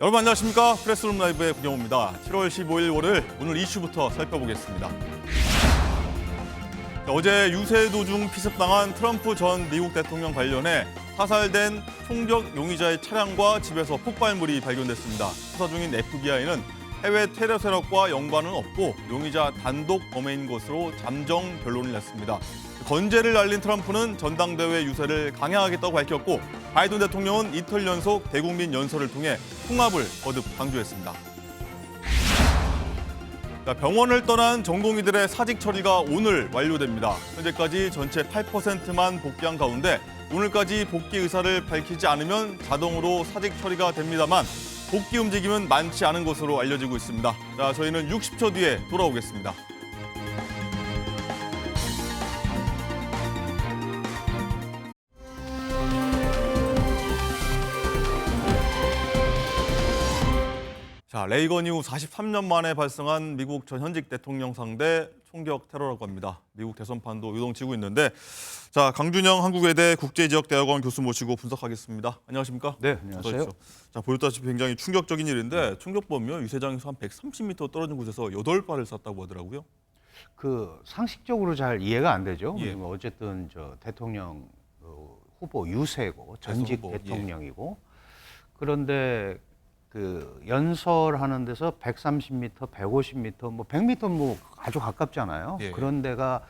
여러분 안녕하십니까? 프레스룸 라이브의 구경호입니다. 7월 15일 월요일 오늘 이슈부터 살펴보겠습니다. 어제 유세 도중 피습당한 트럼프 전 미국 대통령 관련해 사살된 총격 용의자의 차량과 집에서 폭발물이 발견됐습니다. 수사 중인 FBI는 해외 테러 세력과 연관은 없고 용의자 단독 범행인 것으로 잠정 결론을 냈습니다. 건재를 날린 트럼프는 전당대회 유세를 강행하겠다고 밝혔고 바이든 대통령은 이틀 연속 대국민 연설을 통해 통합을 거듭 강조했습니다. 병원을 떠난 전공의들의 사직 처리가 오늘 완료됩니다. 현재까지 전체 8%만 복귀한 가운데 오늘까지 복귀 의사를 밝히지 않으면 자동으로 사직 처리가 됩니다만 복귀 움직임은 많지 않은 것으로 알려지고 있습니다. 자, 저희는 60초 뒤에 돌아오겠습니다. 자, 레이건 이후 43년 만에 발생한 미국 전 현직 대통령 상대 총격 테러라고 합니다. 미국 대선판도 요동치고 있는데, 자, 강준영 한국외대 국제지역대학원 교수 모시고 분석하겠습니다. 안녕하십니까? 네, 안녕하세요. 자, 보셨다시피 굉장히 충격적인 일인데 총격범이요 유세장에서 한 130m 떨어진 곳에서 8발을 쐈다고 하더라고요. 그 상식적으로 잘 이해가 안 되죠. 예. 어쨌든 저 대통령 후보 유세고 전직 후보, 대통령이고 그런데 그 연설하는 데서 130m, 150m, 뭐 100m 뭐 아주 가깝잖아요. 예. 그런 데가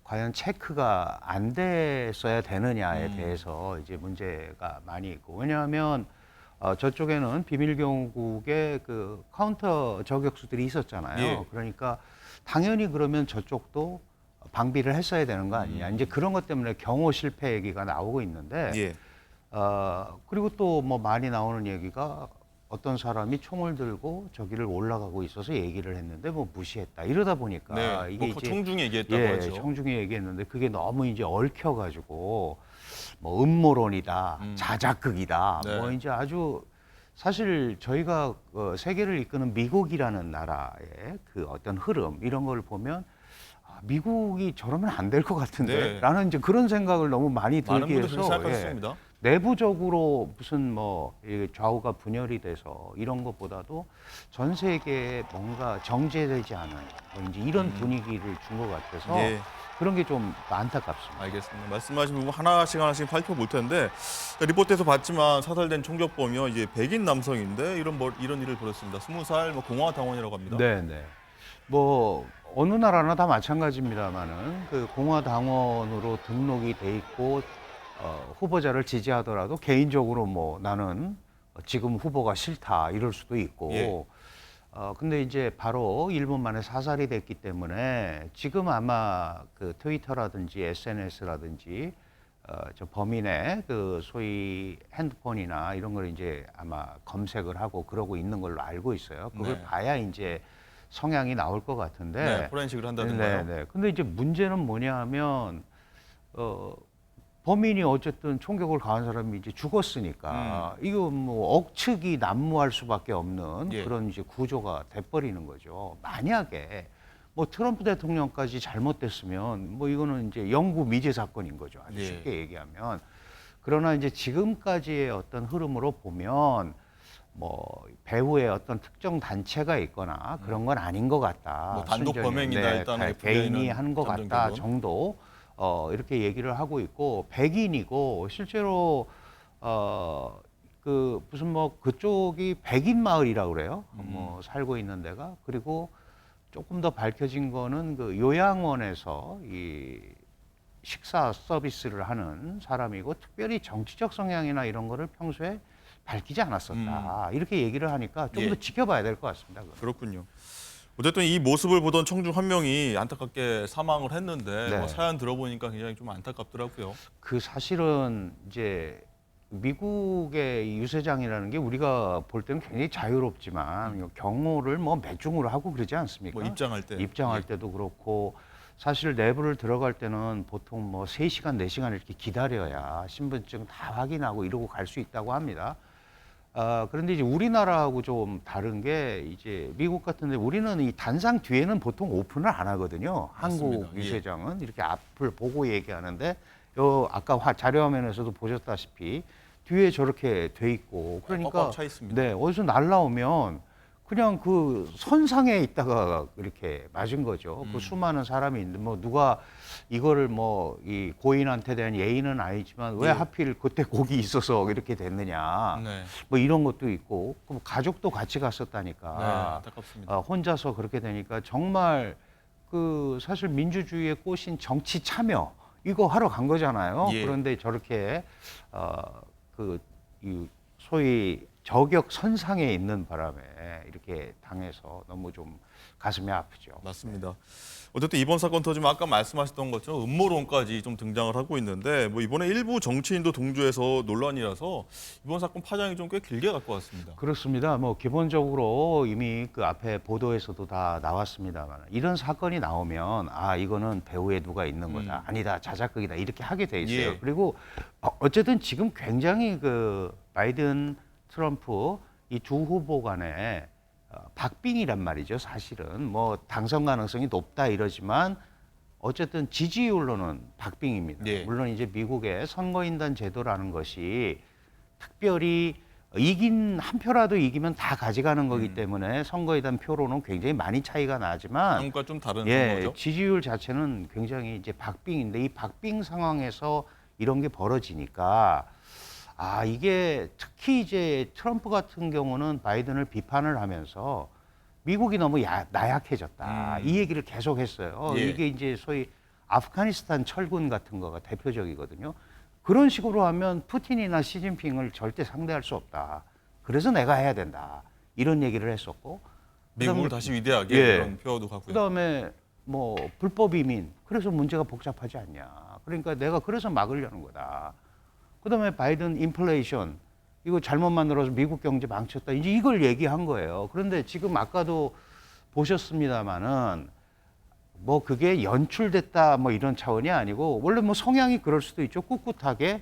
과연 체크가 안 됐어야 되느냐에 대해서 이제 문제가 많이 있고 왜냐하면 저쪽에는 비밀경호국의 그 카운터 저격수들이 있었잖아요. 예. 그러니까 당연히 그러면 저쪽도 방비를 했어야 되는 거 아니냐. 이제 그런 것 때문에 경호 실패 얘기가 나오고 있는데 예. 그리고 또 뭐 많이 나오는 얘기가 어떤 사람이 총을 들고 저기를 올라가고 있어서 얘기를 했는데 뭐 무시했다. 이러다 보니까 네, 이게 뭐 이제 청중이 얘기했다고 예, 하죠. 청중이 얘기했는데 그게 너무 이제 얽혀가지고 뭐 음모론이다, 자작극이다. 네. 뭐 이제 아주 사실 저희가 세계를 이끄는 미국이라는 나라의 그 어떤 흐름 이런 걸 보면 미국이 저러면 안 될 것 같은데 네. 라는 이제 그런 생각을 너무 많이 많은 들게 분들이 해서 그렇게 생각하셨습니다. 내부적으로 무슨 뭐 좌우가 분열이 돼서 이런 것보다도 전 세계에 뭔가 정제되지 않은 뭐 이제 이런 분위기를 준 것 같아서 예. 그런 게 좀 안타깝습니다. 알겠습니다. 말씀하신 부분 하나씩 살펴볼 텐데 리포트에서 봤지만 사살된 총격범이요 이제 백인 남성인데 이런 일을 벌였습니다. 20살 공화당원이라고 합니다. 네. 뭐 어느 나라나 다 마찬가지입니다만은 그 공화당원으로 등록이 돼 있고 후보자를 지지하더라도 개인적으로 뭐 나는 지금 후보가 싫다 이럴 수도 있고 예. 근데 이제 바로 1분 만에 사살이 됐기 때문에 지금 아마 그 트위터라든지 SNS라든지 저 범인의 그 소위 핸드폰이나 이런 걸 이제 아마 검색을 하고 그러고 있는 걸로 알고 있어요. 그걸 네. 봐야 이제 성향이 나올 것 같은데. 네, 포렌식을 한다든가요. 네. 근데 이제 문제는 뭐냐 하면 범인이 어쨌든 총격을 가한 사람이 이제 죽었으니까 이거 뭐 억측이 난무할 수밖에 없는 예. 그런 이제 구조가 돼버리는 거죠. 만약에 뭐 트럼프 대통령까지 잘못됐으면 뭐 이거는 이제 영구 미제 사건인 거죠. 아주 예. 쉽게 얘기하면. 그러나 이제 지금까지의 어떤 흐름으로 보면 뭐 배후에 어떤 특정 단체가 있거나 그런 건 아닌 것 같다. 뭐 단독 순전히. 범행이다, 일단 개인이 FBI는 한 것 잠정 같다 결론. 정도 이렇게 얘기를 하고 있고 백인이고 실제로 그 무슨 뭐 그쪽이 백인 마을이라고 그래요. 뭐 살고 있는 데가 그리고 조금 더 밝혀진 거는 그 요양원에서 이 식사 서비스를 하는 사람이고 특별히 정치적 성향이나 이런 거를 평소에 밝히지 않았었다. 이렇게 얘기를 하니까 좀 더 예. 지켜봐야 될 것 같습니다. 그건. 그렇군요. 어쨌든 이 모습을 보던 청중 한 명이 안타깝게 사망을 했는데 네. 사연 들어보니까 굉장히 좀 안타깝더라고요. 그 사실은 이제 미국의 유세장이라는 게 우리가 볼 때는 굉장히 자유롭지만 경호를 뭐 매중으로 하고 그러지 않습니까? 뭐 입장할 때. 입장할 때도 그렇고 사실 내부를 들어갈 때는 보통 뭐 3시간, 4시간 이렇게 기다려야 신분증 다 확인하고 이러고 갈 수 있다고 합니다. 그런데 이제 우리나라하고 좀 다른 게 이제 미국 같은데 우리는 이 단상 뒤에는 보통 오픈을 안 하거든요. 맞습니다. 한국 유세장은 이렇게 앞을 보고 얘기하는데 요 아까 자료 화면에서도 보셨다시피 뒤에 저렇게 돼 있고 그러니까 꽉꽉 차 있습니다. 네, 어디서 날라오면 그냥 그 선상에 있다가 이렇게 맞은 거죠. 그 수많은 사람이 있는데 뭐 누가 이거를 뭐 이 고인한테 대한 예의는 아니지만 왜 예. 하필 그때 거기 있어서 이렇게 됐느냐. 네. 뭐 이런 것도 있고 그럼 가족도 같이 네, 갔었다니까. 안타깝습니다. 혼자서 그렇게 되니까 정말 그 사실 민주주의의 꽃인 정치 참여 이거 하러 간 거잖아요. 예. 그런데 저렇게 이 소위 저격 선상에 있는 바람에 이렇게 당해서 너무 좀 가슴이 아프죠. 맞습니다. 어쨌든 이번 사건 터지면 아까 말씀하셨던 것처럼 음모론까지 좀 등장을 하고 있는데 뭐 이번에 일부 정치인도 동조해서 논란이라서 이번 사건 파장이 좀 꽤 길게 갈 것 같습니다. 그렇습니다. 뭐 기본적으로 이미 그 앞에 보도에서도 다 나왔습니다만 이런 사건이 나오면 아 이거는 배후에 누가 있는 거다 아니다 자작극이다 이렇게 하게 돼 있어요. 예. 그리고 어쨌든 지금 굉장히 그 바이든 트럼프 이 두 후보 간에 박빙이란 말이죠. 사실은 뭐 당선 가능성이 높다 이러지만 어쨌든 지지율로는 박빙입니다. 예. 물론 이제 미국의 선거인단 제도라는 것이 특별히 이긴 한 표라도 이기면 다 가져가는 거기 때문에 선거인단 표로는 굉장히 많이 차이가 나지만 한국과 좀 다른 예, 선거죠. 지지율 자체는 굉장히 이제 박빙인데 이 박빙 상황에서 이런 게 벌어지니까 아, 이게 특히 이제 트럼프 같은 경우는 바이든을 비판을 하면서 미국이 너무 나약해졌다. 이 얘기를 계속 했어요. 예. 이게 이제 소위 아프가니스탄 철군 같은 거가 대표적이거든요. 그런 식으로 하면 푸틴이나 시진핑을 절대 상대할 수 없다. 그래서 내가 해야 된다. 이런 얘기를 했었고. 미국을 그다음에 다시 위대하게 예. 이런 표어도 가고요. 그다음에 뭐 불법 이민. 그래서 문제가 복잡하지 않냐. 그러니까 내가 그래서 막으려는 거다. 그다음에 바이든 인플레이션 이거 잘못 만들어서 미국 경제 망쳤다. 이제 이걸 얘기한 거예요. 그런데 지금 아까도 보셨습니다마는 뭐 그게 연출됐다 뭐 이런 차원이 아니고 원래 뭐 성향이 그럴 수도 있죠. 꿋꿋하게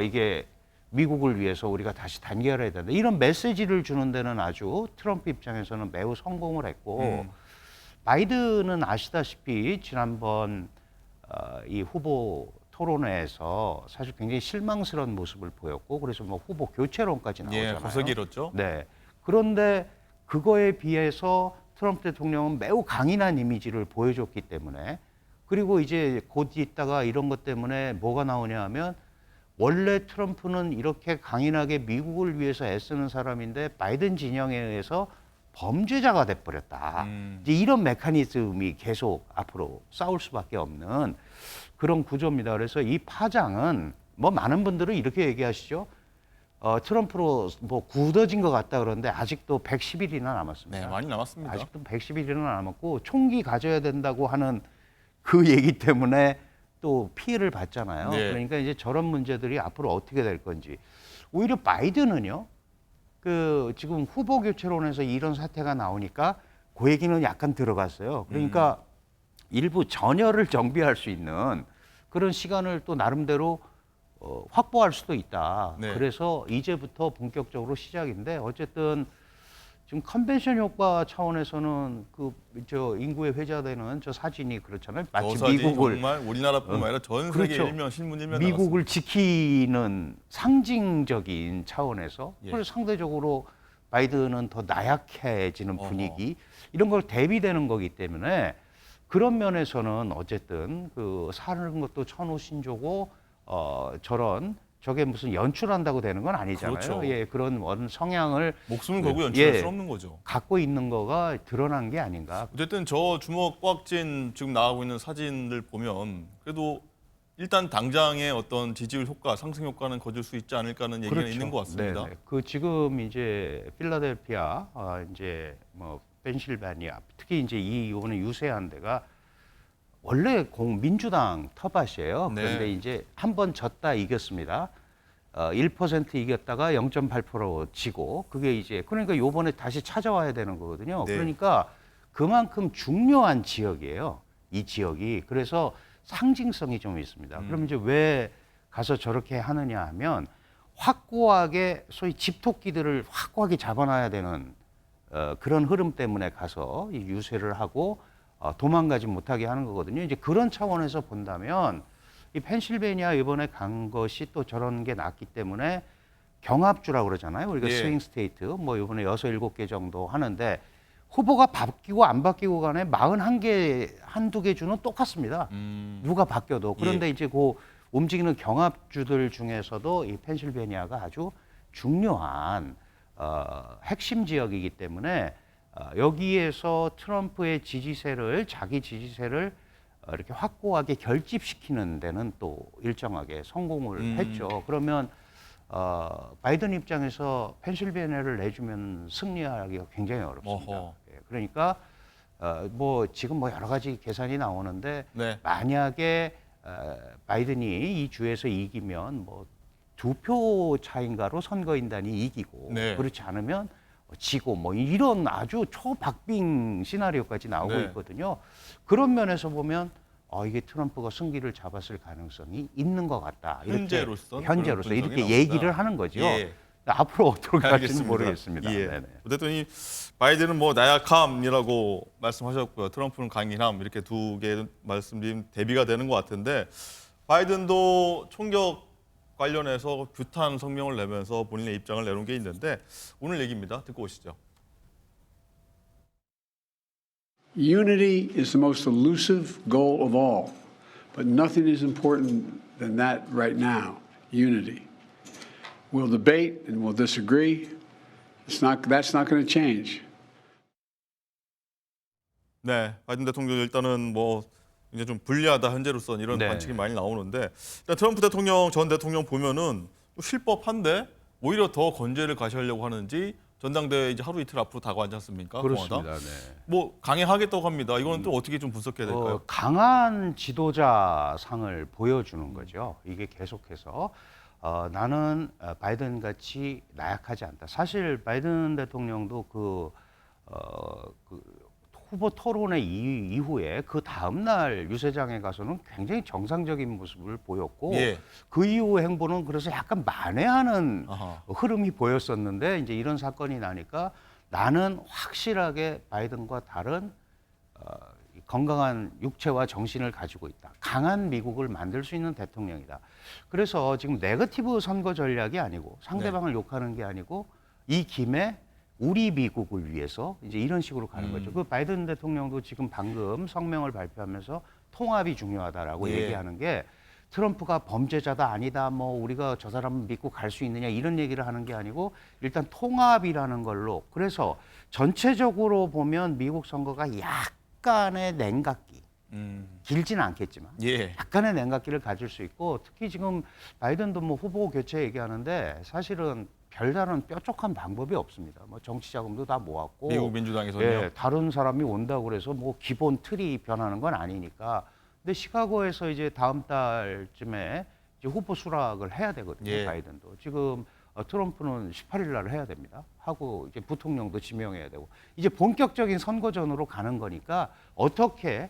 이게 미국을 위해서 우리가 다시 단결해야 된다. 이런 메시지를 주는 데는 아주 트럼프 입장에서는 매우 성공을 했고 바이든은 아시다시피 지난번 이 후보 토론회에서 사실 굉장히 실망스러운 모습을 보였고 그래서 뭐 후보 교체론까지 나오잖아요. 예, 거세게 이뤘죠. 네. 그런데 그거에 비해서 트럼프 대통령은 매우 강인한 이미지를 보여줬기 때문에 그리고 이제 곧 있다가 이런 것 때문에 뭐가 나오냐 하면 원래 트럼프는 이렇게 강인하게 미국을 위해서 애쓰는 사람인데 바이든 진영에 의해서 범죄자가 돼버렸다. 이제 이런 메커니즘이 계속 앞으로 싸울 수밖에 없는 그런 구조입니다. 그래서 이 파장은 뭐 많은 분들은 이렇게 얘기하시죠. 트럼프로 뭐 굳어진 것 같다 그러는데 아직도 110일이나 남았습니다. 네, 많이 남았습니다. 아직도 110일이나 남았고 총기 가져야 된다고 하는 그 얘기 때문에 또 피해를 봤잖아요. 네. 그러니까 이제 저런 문제들이 앞으로 어떻게 될 건지. 오히려 바이든은요. 그 지금 후보 교체론에서 이런 사태가 나오니까 그 얘기는 약간 들어갔어요. 그러니까 일부 전열을 정비할 수 있는 그런 시간을 또 나름대로 확보할 수도 있다. 네. 그래서 이제부터 본격적으로 시작인데 어쨌든 지금 컨벤션 효과 차원에서는 그 저 인구에 회자되는 저 사진이 그렇잖아요. 마치 저 사진 미국을 정말 우리나라뿐만 아니라 전 세계 그렇죠. 일면 신문 일면 미국을 지키는 상징적인 차원에서 예. 그래서 상대적으로 바이든은 더 나약해지는 어허. 분위기 이런 걸 대비되는 거기 때문에 그런 면에서는 어쨌든 그 사는 것도 천우신조고 저게 무슨 연출한다고 되는 건 아니잖아요. 그렇죠. 예, 그런 성향을 목숨을 걸고 연출할 예. 수 없는 거죠. 갖고 있는 거가 드러난 게 아닌가. 어쨌든 저 주먹 꽉 쥔 지금 나가고 있는 사진을 보면 그래도 일단 당장의 어떤 지지율 효과, 상승 효과는 거둘 수 있지 않을까는 얘기가 있는 것 같습니다. 네네. 그 지금 이제 필라델피아, 이제 뭐 펜실베니아, 특히 이제 이번에 유세한 데가 원래 민주당 텃밭이에요. 네. 그런데 이제 한 번 졌다 이겼습니다. 1% 이겼다가 0.8% 지고 그게 이제 그러니까 요번에 다시 찾아와야 되는 거거든요. 네. 그러니까 그만큼 중요한 지역이에요. 이 지역이. 그래서 상징성이 좀 있습니다. 그럼 이제 왜 가서 저렇게 하느냐 하면 확고하게 소위 집토끼들을 확고하게 잡아놔야 되는 그런 흐름 때문에 가서 이 유세를 하고 도망가지 못하게 하는 거거든요. 이제 그런 차원에서 본다면 이 펜실베니아 이번에 간 것이 또 저런 게 났기 때문에 경합주라고 그러잖아요. 우리가 예. 스윙 스테이트 뭐 이번에 6, 7개 정도 하는데 후보가 바뀌고 안 바뀌고 간에 41개, 한두 개 주는 똑같습니다. 누가 바뀌어도. 그런데 예. 이제 그 움직이는 경합주들 중에서도 이 펜실베니아가 아주 중요한 핵심 지역이기 때문에 여기에서 트럼프의 지지세를 자기 지지세를 이렇게 확고하게 결집시키는 데는 또 일정하게 성공을 했죠. 그러면 바이든 입장에서 펜실베니아를 내주면 승리하기가 굉장히 어렵습니다. 어허. 예, 그러니까 뭐 지금 뭐 여러 가지 계산이 나오는데 네. 만약에 바이든이 이 주에서 이기면 뭐 2표 차인가로 선거인단이 이기고 네. 그렇지 않으면 지고 뭐 이런 아주 초박빙 시나리오까지 나오고 네. 있거든요. 그런 면에서 보면 이게 트럼프가 승기를 잡았을 가능성이 있는 것 같다. 이렇게 현재로서 그런 이렇게 분석이 얘기를 나옵니다. 하는 거죠. 예. 앞으로 어떻게 갈지는 알겠습니다. 모르겠습니다. 예. 네네. 어쨌든 바이든은 뭐 나약함이라고 말씀하셨고요. 트럼프는 강인함 이렇게 두 개 말씀드린 대비가 되는 것 같은데 바이든도 총격 관련해서 규탄 성명을 내면서 본인의 입장을 내놓은 게 있는데 오늘 얘기입니다. 듣고 오시죠. Unity is the most elusive goal of all, but nothing is important than that right now. Unity. We'll debate and we'll disagree. That's not going to change. 네, 바이든 대통령 일단은 뭐 이제 좀 불리하다 현재로서는 이런 네. 관측이 많이 나오는데 일단 트럼프 대통령 전 대통령 보면은 또 실법한데 오히려 더 건재를 가시려고 하는지 전당대회 이제 하루 이틀 앞으로 다가왔지 않습니까? 그렇습니다. 공화당? 네. 뭐 강행하겠다고 합니다. 이거는 또 어떻게 좀 분석해야 될까요? 강한 지도자 상을 보여주는 거죠. 이게 계속해서 나는 바이든 같이 나약하지 않다. 사실 바이든 대통령도 그 후보 토론회 이후에 그 다음 날 유세장에 가서는 굉장히 정상적인 모습을 보였고 예. 그 이후 행보는 그래서 약간 만회하는 아하. 흐름이 보였었는데 이제 이런 사건이 나니까 나는 확실하게 바이든과 다른 건강한 육체와 정신을 가지고 있다. 강한 미국을 만들 수 있는 대통령이다. 그래서 지금 네거티브 선거 전략이 아니고 상대방을 욕하는 게 아니고 이 김에 우리 미국을 위해서 이제 이런 식으로 가는 거죠. 그 바이든 대통령도 지금 방금 성명을 발표하면서 통합이 중요하다라고 예. 얘기하는 게 트럼프가 범죄자다 아니다 뭐 우리가 저 사람 믿고 갈 수 있느냐 이런 얘기를 하는 게 아니고 일단 통합이라는 걸로 그래서 전체적으로 보면 미국 선거가 약간의 냉각기 길지는 않겠지만 예. 약간의 냉각기를 가질 수 있고 특히 지금 바이든도 뭐 후보 교체 얘기하는데 사실은 별다른 뾰족한 방법이 없습니다. 뭐 정치 자금도 다 모았고 미국 민주당에서는요. 예, 다른 사람이 온다고 그래서 뭐 기본 틀이 변하는 건 아니니까. 근데 시카고에서 이제 다음 달쯤에 이제 후보 수락을 해야 되거든요. 예. 바이든도 지금 트럼프는 18일 날 해야 됩니다. 하고 이제 부통령도 지명해야 되고 이제 본격적인 선거전으로 가는 거니까 어떻게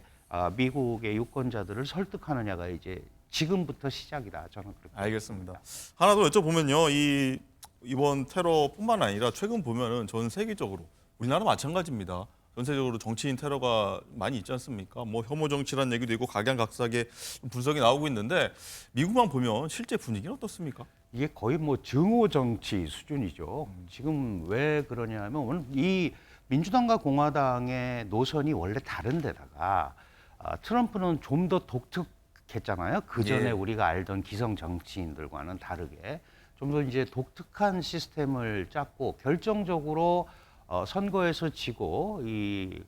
미국의 유권자들을 설득하느냐가 이제 지금부터 시작이다. 저는 그렇게 알겠습니다. 하나 더 여쭤보면요. 이번 테러뿐만 아니라 최근 보면은 전 세계적으로 우리나라 마찬가지입니다. 전세적으로 정치인 테러가 많이 있지 않습니까? 뭐 혐오 정치라는 얘기도 있고 각양각색의 분석이 나오고 있는데 미국만 보면 실제 분위기는 어떻습니까? 이게 거의 뭐 증오 정치 수준이죠. 지금 왜 그러냐면 이 민주당과 공화당의 노선이 원래 다른 데다가 트럼프는 좀 더 독특했잖아요. 그 전에 예. 우리가 알던 기성 정치인들과는 다르게 좀 더 이제 독특한 시스템을 짰고 결정적으로 선거에서 지고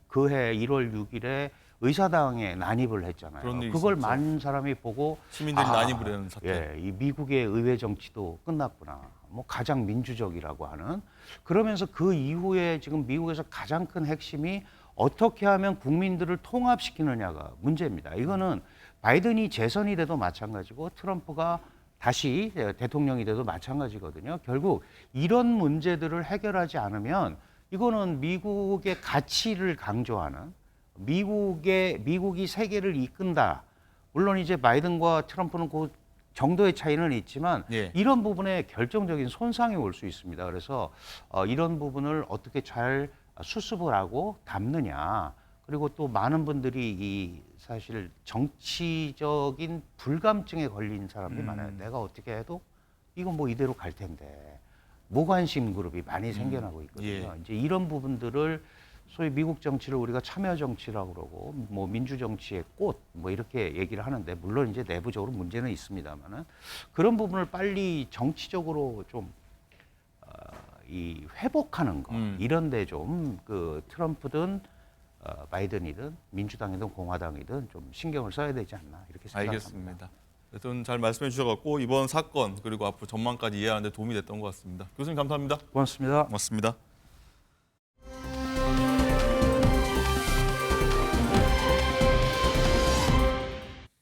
그해 1월 6일에 의사당에 난입을 했잖아요. 그런 일이 그걸 있었죠. 많은 사람이 보고 시민들이 난입을 하는 사태. 예, 이 미국의 의회 정치도 끝났구나. 뭐 가장 민주적이라고 하는 그러면서 그 이후에 지금 미국에서 가장 큰 핵심이 어떻게 하면 국민들을 통합시키느냐가 문제입니다. 이거는 바이든이 재선이 돼도 마찬가지고 트럼프가 다시 대통령이 돼도 마찬가지거든요. 결국 이런 문제들을 해결하지 않으면 이거는 미국의 가치를 강조하는 미국이 세계를 이끈다. 물론 이제 바이든과 트럼프는 그 정도의 차이는 있지만 예. 이런 부분에 결정적인 손상이 올 수 있습니다. 그래서 이런 부분을 어떻게 잘 수습을 하고 담느냐. 그리고 또 많은 분들이 사실 정치적인 불감증에 걸린 사람들이 많아요. 내가 어떻게 해도 이거 뭐 이대로 갈 텐데 무관심 그룹이 많이 생겨나고 있거든요. 예. 이제 이런 부분들을 소위 미국 정치를 우리가 참여 정치라고 그러고 뭐 민주 정치의 꽃 뭐 이렇게 얘기를 하는데 물론 이제 내부적으로 문제는 있습니다만은 그런 부분을 빨리 정치적으로 좀 이 회복하는 거 이런데 좀 그 트럼프든 바이든이든 민주당이든 공화당이든 좀 신경을 써야 되지 않나 이렇게 생각합니다. 알겠습니다. 하여튼 잘 말씀해 주셔갖고 이번 사건 그리고 앞으로 전망까지 이해하는 데 도움이 됐던 것 같습니다. 교수님 감사합니다. 고맙습니다. 고맙습니다.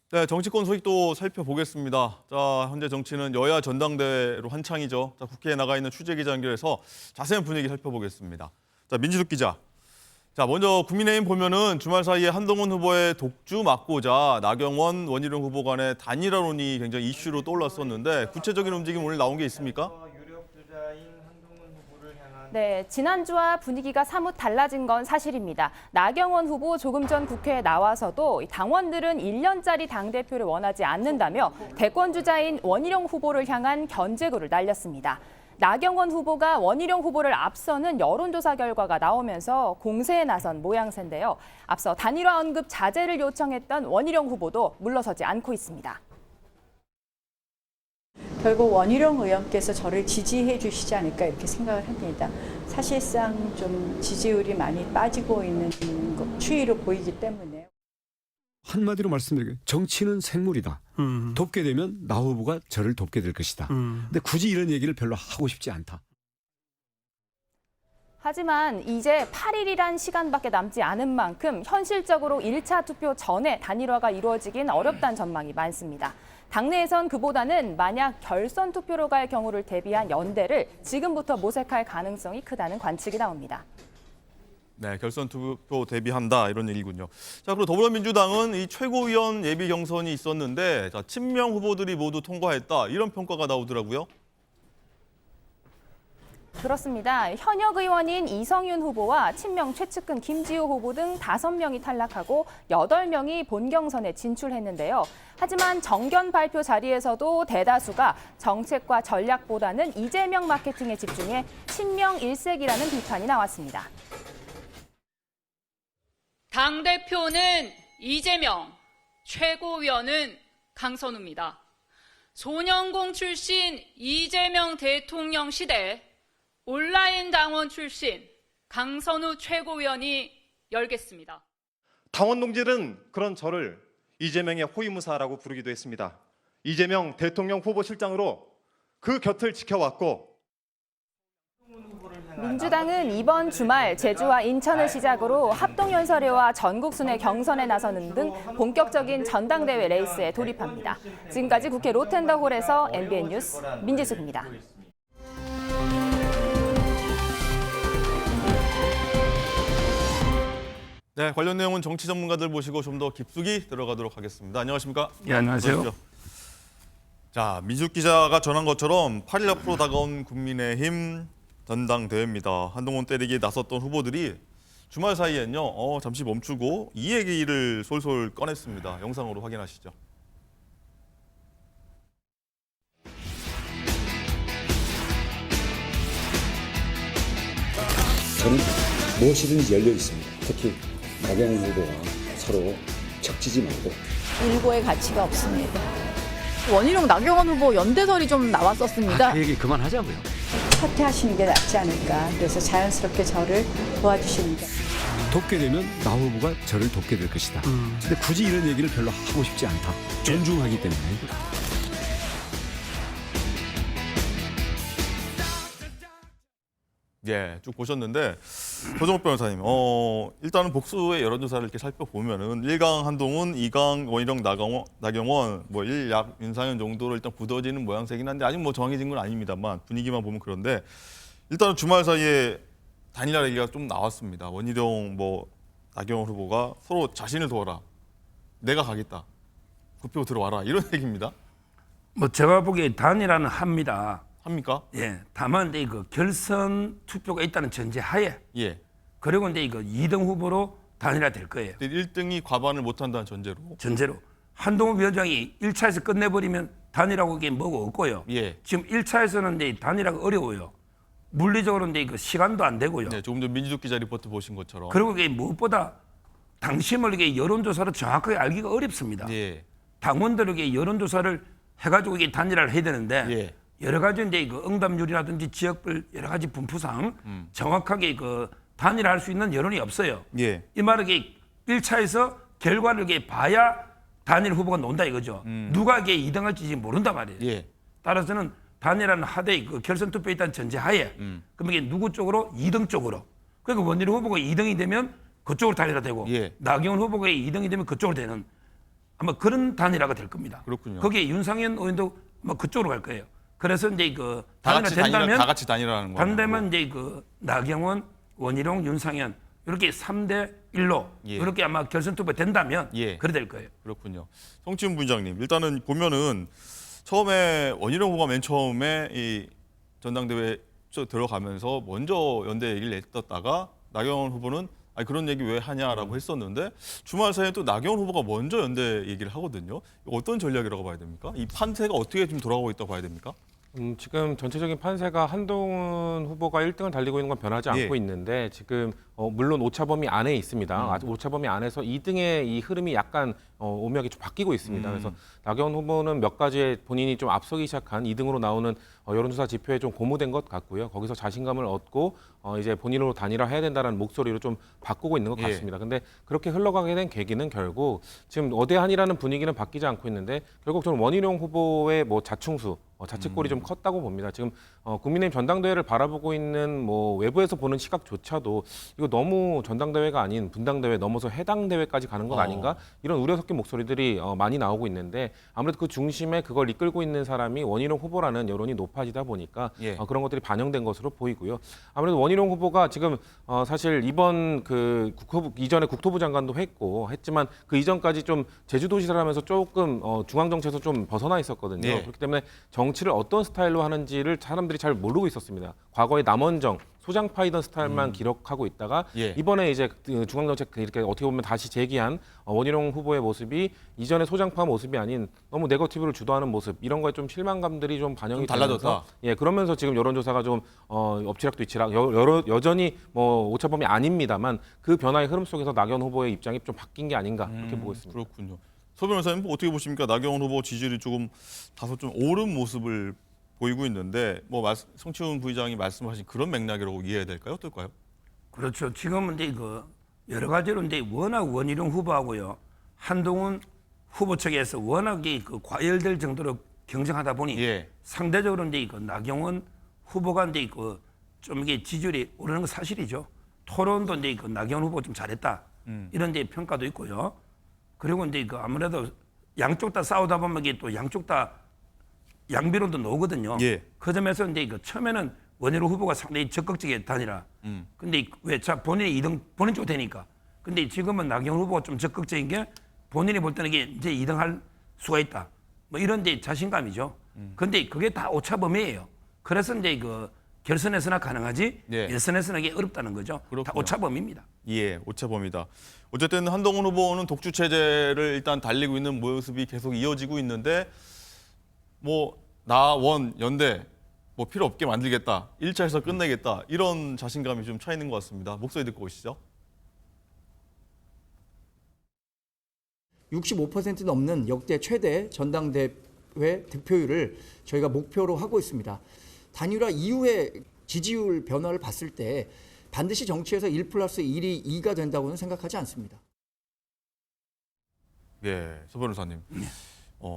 네, 정치권 소식도 살펴보겠습니다. 자, 현재 정치는 여야 전당대회로 한창이죠. 자, 국회에 나가 있는 취재기자 연결해서 자세한 분위기 살펴보겠습니다. 자, 민지숙 기자. 자, 먼저 국민의힘 보면은 주말 사이에 한동훈 후보의 독주 막고자 나경원, 원희룡 후보 간의 단일화론이 굉장히 이슈로 떠올랐었는데 구체적인 움직임 오늘 나온 게 있습니까? 네, 지난주와 분위기가 사뭇 달라진 건 사실입니다. 나경원 후보 조금 전 국회에 나와서도 당원들은 1년짜리 당대표를 원하지 않는다며 대권 주자인 원희룡 후보를 향한 견제구를 날렸습니다. 나경원 후보가 원희룡 후보를 앞서는 여론조사 결과가 나오면서 공세에 나선 모양새인데요. 앞서 단일화 언급 자제를 요청했던 원희룡 후보도 물러서지 않고 있습니다. 결국 원희룡 의원께서 저를 지지해 주시지 않을까 이렇게 생각을 합니다. 사실상 좀 지지율이 많이 빠지고 있는 추이로 보이기 때문에. 한마디로 말씀드리면 정치는 생물이다. 돕게 되면 나 후보가 저를 돕게 될 것이다. 근데 굳이 이런 얘기를 별로 하고 싶지 않다. 하지만 이제 8일이란 시간밖에 남지 않은 만큼 현실적으로 1차 투표 전에 단일화가 이루어지긴 어렵다는 전망이 많습니다. 당내에선 그보다는 만약 결선 투표로 갈 경우를 대비한 연대를 지금부터 모색할 가능성이 크다는 관측이 나옵니다. 네, 결선 투표 대비한다 이런 얘기군요. 자, 그리고 더불어민주당은 이 최고위원 예비 경선이 있었는데 자, 친명 후보들이 모두 통과했다 이런 평가가 나오더라고요. 그렇습니다. 현역 의원인 이성윤 후보와 친명 최측근 김지우 후보 등 5명이 탈락하고 8명이 본경선에 진출했는데요. 하지만 정견 발표 자리에서도 대다수가 정책과 전략보다는 이재명 마케팅에 집중해 친명 일색이라는 비판이 나왔습니다. 당대표는 이재명, 최고위원은 강선우입니다. 소년공 출신 이재명 대통령 시대 온라인 당원 출신 강선우 최고위원이 열겠습니다. 당원 동지들은 그런 저를 이재명의 호위무사라고 부르기도 했습니다. 이재명 대통령 후보실장으로 그 곁을 지켜왔고 민주당은 이번 주말 제주와 인천을 시작으로 합동연설회와 전국순회 경선에 나서는 등 본격적인 전당대회 레이스에 돌입합니다. 지금까지 국회 로텐더홀에서 MBN 뉴스 민지숙입니다. 네, 관련 내용은 정치 전문가들 모시고 좀 더 깊숙이 들어가도록 하겠습니다. 안녕하십니까? 예, 안녕하세요. 어서 오십시오. 자, 민지숙 기자가 전한 것처럼 8일 앞으로 다가온 국민의힘 전당대회입니다. 한동훈 때리기에 나섰던 후보들이 주말 사이엔요, 잠시 멈추고 이 얘기를 솔솔 꺼냈습니다. 영상으로 확인하시죠. 저는 무엇이든지 열려 있습니다. 특히 나경원 후보와 서로 척지지 말고. 일고의 가치가 없습니다. 원희룡 나경원 후보 연대설이 좀 나왔었습니다. 그 얘기 그만하자고요. 사퇴하시는 게 낫지 않을까. 그래서 자연스럽게 저를 도와주십니다. 돕게 되면 나 후보가 저를 돕게 될 것이다. 근데 굳이 이런 얘기를 별로 하고 싶지 않다. 존중하기 때문에. 예, 쭉 보셨는데 조정욱 변호사님, 일단은 복수의 여론조사를 이렇게 살펴보면은 1강 한동훈, 2강 원희룡 나경원, 뭐 1약 윤상현 정도로 일단 굳어지는 모양새긴 한데 아직 뭐 정해진 건 아닙니다만 분위기만 보면 그런데 일단은 주말 사이에 단일화 얘기가 좀 나왔습니다. 원희룡, 나경원 후보가 서로 자신을 도와라, 내가 가겠다, 국표 들어와라 이런 얘기입니다. 제가 보기에 단일화는 합니다. 합니까? 예. 다만 이거 결선 투표가 있다는 전제하에 예. 그리고 이거 2등 후보로 단일화 될 거예요. 1등이 과반을 못한다는 전제로. 한동훈 위원장이 1차에서 끝내버리면 단일화국이 뭐고 없고요. 예. 지금 1차에서는 단일화가 어려워요. 물리적으로 이제 그 시간도 안 되고요. 네, 조금 전 민주적 기자 리포트 보신 것처럼. 그리고 이게 무엇보다 당심을 이게 여론조사로 정확하게 알기가 어렵습니다. 예. 당원들에게 여론조사를 해가지고 이게 단일화를 해야 되는데 예. 여러 가지 이제 그 응답률이라든지 지역별 여러 가지 분포상 정확하게 그 단일화할 수 있는 여론이 없어요. 예. 이 말은 이게 1차에서 결과를 이게 봐야 단일 후보가 논다 이거죠. 누가 이게 2등할지 모른단 말이에요. 예. 따라서는 단일화는 하되 그 결선 투표에 있다는 전제하에 그럼 이게 누구 쪽으로 2등 쪽으로 그러니까 원희룡 후보가 2등이 되면 그쪽으로 단일화되고 예. 나경원 후보가 2등이 되면 그쪽으로 되는 아마 그런 단일화가 될 겁니다. 그렇군요. 거기에 윤상현 의원도 뭐 그쪽으로 갈 거예요. 그래서 이제 그 다 단일화 같이 된다면 다 같이 단일화하는 거예요. 반대면 이제 그 나경원, 원희룡, 윤상현 이렇게 3대 1로 예. 이렇게 아마 결선 투표 된다면 예. 그래 될 거예요. 그렇군요. 성치훈 부의장님, 일단은 보면은 처음에 원희룡 후보가 맨 처음에 이 전당대회 들어가면서 먼저 연대 얘기를 냈었다가 나경원 후보는 아니 그런 얘기 왜 하냐라고 했었는데 주말 사이에 또 나경원 후보가 먼저 연대 얘기를 하거든요. 이거 어떤 전략이라고 봐야 됩니까? 이 판세가 어떻게 좀 돌아가고 있다고 봐야 됩니까? 지금 전체적인 판세가 한동훈 후보가 1등을 달리고 있는 건 변하지 않고 예. 있는데 지금 물론 오차범위 안에 있습니다. 아직 오차범위 안에서 2등의 이 흐름이 약간 오묘하게 좀 바뀌고 있습니다. 그래서 나경원 후보는 몇 가지의 본인이 좀 앞서기 시작한 2등으로 나오는 여론조사 지표에 좀 고무된 것 같고요. 거기서 자신감을 얻고 이제 본인으로 단일화해야 된다는 목소리로 좀 바꾸고 있는 것 예. 같습니다. 근데 그렇게 흘러가게 된 계기는 결국 지금 어대한이라는 분위기는 바뀌지 않고 있는데 결국 저는 원희룡 후보의 뭐 자충수 자책골이 좀 컸다고 봅니다. 지금 국민의힘 전당대회를 바라보고 있는 뭐 외부에서 보는 시각조차도 이거 너무 전당대회가 아닌 분당대회 넘어서 해당대회까지 가는 것 아닌가 이런 우려 섞인 목소리들이 많이 나오고 있는데 아무래도 그 중심에 그걸 이끌고 있는 사람이 원희룡 후보라는 여론이 높아지다 보니까 예. 그런 것들이 반영된 것으로 보이고요. 아무래도 원희룡 후보가 지금 사실 이번 그 이전에 국토부 장관도 했지만 그 이전까지 좀 제주도시를 하면서 조금 중앙 정치에서 좀 벗어나 있었거든요. 예. 그렇기 때문에 정치를 어떤 스타일로 하는지를 사람들이 잘 모르고 있었습니다. 과거에 남원정 소장파이던 스타일만 기록하고 있다가 예. 이번에 이제 중앙정책 이렇게 어떻게 보면 다시 재기한 원희룡 후보의 모습이 이전의 소장파 모습이 아닌 너무 네거티브를 주도하는 모습 이런 거에 좀 실망감들이 좀 반영이 좀 달라졌다. 되면서 예 그러면서 지금 여론조사가 좀 엎치락뒤치락 여전히 뭐 오차범위 아닙니다만 그 변화의 흐름 속에서 나경원 후보의 입장이 좀 바뀐 게 아닌가 그렇게 보고 있습니다. 그렇군요. 서 변호사님 어떻게 보십니까? 나경원 후보 지지율이 조금 다소 좀 오른 모습을 보이고 있는데 뭐 성치훈 부의장이 말씀하신 그런 맥락이라고 이해해야 될까요? 어떨까요? 그렇죠. 지금은 이제 그 여러 가지로 이제 워낙 원희룡 후보하고요 한동훈 후보 측에서 워낙에 그 과열될 정도로 경쟁하다 보니 예. 상대적으로 이제 그 나경원 후보가 이제 그 좀 이게 지지율이 오르는 건 사실이죠. 토론도 이제 그 나경원 후보 좀 잘했다 이런 이제 평가도 있고요. 그리고 이제 그 아무래도 양쪽 다 싸우다 보면 이게 또 양쪽 다 양비론도 나오거든요. 예. 그 점에서 이제 그 처음에는 원희룡 후보가 상당히 적극적이게 다니라. 근데 왜 자 본인이 2등 본인 쪽 되니까. 근데 지금은 나경원 후보가 좀 적극적인 게 본인이 볼 때는 이게 이제 2등 할 수가 있다. 뭐 이런 이제 자신감이죠. 근데 그게 다 오차범위예요. 그래서 이제 그 결선에서나 가능하지 예. 예선에서는 이게 어렵다는 거죠. 다 그렇군요. 오차범위입니다. 예, 오차범위다. 어쨌든 한동훈 후보는 독주 체제를 일단 달리고 있는 모습이 계속 이어지고 있는데 뭐 나원 연대 뭐 필요 없게 만들겠다. 1차에서 끝내겠다. 이런 자신감이 좀 차 있는 것 같습니다. 목소리 듣고 오시죠. 65% 넘는 역대 최대 전당대회 득표율을 저희가 목표로 하고 있습니다. 단일화 이후에 지지율 변화를 봤을 때 반드시 정치에서 1+1이 2가 된다고는 생각하지 않습니다. 예, 서 변호사님.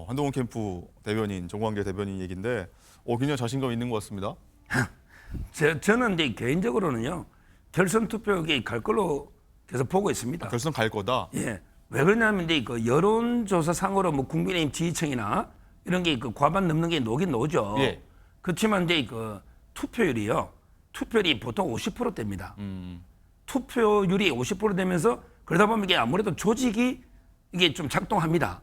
한동훈 캠프 대변인, 정광재 대변인 얘기인데 굉장히 자신감 있는 것 같습니다. 저는 이제 개인적으로는요 결선 투표에 갈 걸로 계속 보고 있습니다. 결선 갈 거다. 예. 왜 그러냐면 이제 그 여론조사 상으로 뭐 국민의힘 지지층이나 이런 게 그 과반 넘는 게 노긴 노죠. 예. 그렇지만 이제 그 투표율이 보통 50%대입니다. 투표율이 50% 되면서 그러다 보면 이게 아무래도 조직이 이게 좀 작동합니다.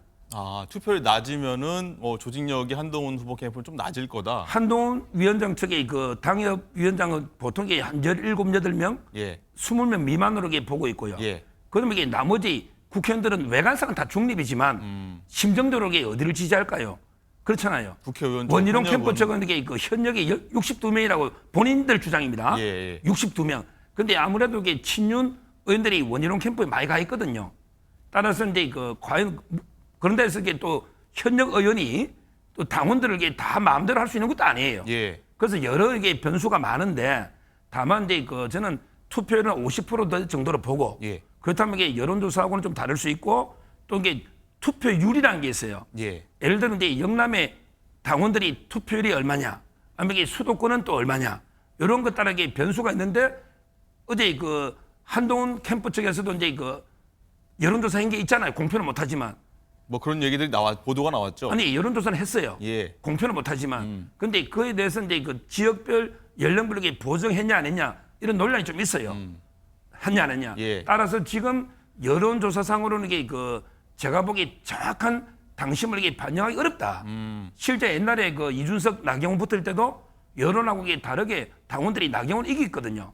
투표율이 낮으면은 조직력이 한동훈 후보 캠프는 좀 낮을 거다. 한동훈 위원장 측의 그 당협 위원장은 보통 이게 한 17, 18명, 예. 20명 미만으로 이게 보고 있고요. 예. 그러면 이게 나머지 국회의원들은 외관상은 다 중립이지만 심정적으로 이게 어디를 지지할까요? 그렇잖아요. 국회의원 원희룡 캠프 적은 게 그 현역이 62명이라고 본인들 주장입니다. 예. 62명. 근데 아무래도 이게 친윤 의원들이 원희룡 캠프에 많이 가 있거든요. 따라서 이제 그 과연 그런 데서 이게 또 현역 의원이 또 당원들을 이게 다 마음대로 할 수 있는 것도 아니에요. 예. 그래서 여러 개 변수가 많은데 다만 이제 그 저는 투표율은 50% 정도로 보고 예. 그렇다면 이게 여론조사하고는 좀 다를 수 있고 또 이게 투표율이라는 게 있어요. 예. 예를 들면 이제 영남의 당원들이 투표율이 얼마냐, 아니면 이게 수도권은 또 얼마냐 이런 것 따라 이게 변수가 있는데 어제 그 한동훈 캠프 측에서도 이제 그 여론조사한 게 있잖아요. 공표는 못하지만. 뭐 그런 얘기들이 보도가 나왔죠. 아니 여론조사는 했어요. 예. 공표는 못하지만. 근데 그에 대해서 이제 그 지역별 연령별로 이게 보정했냐 안 했냐 이런 논란이 좀 있어요. 했냐 안 했냐. 예. 따라서 지금 여론조사상으로는 이게 그 제가 보기 정확한 당심을 이게 반영하기 어렵다. 실제 옛날에 그 이준석 나경원 붙을 때도 여론하고 이게 다르게 당원들이 나경원 이겼거든요.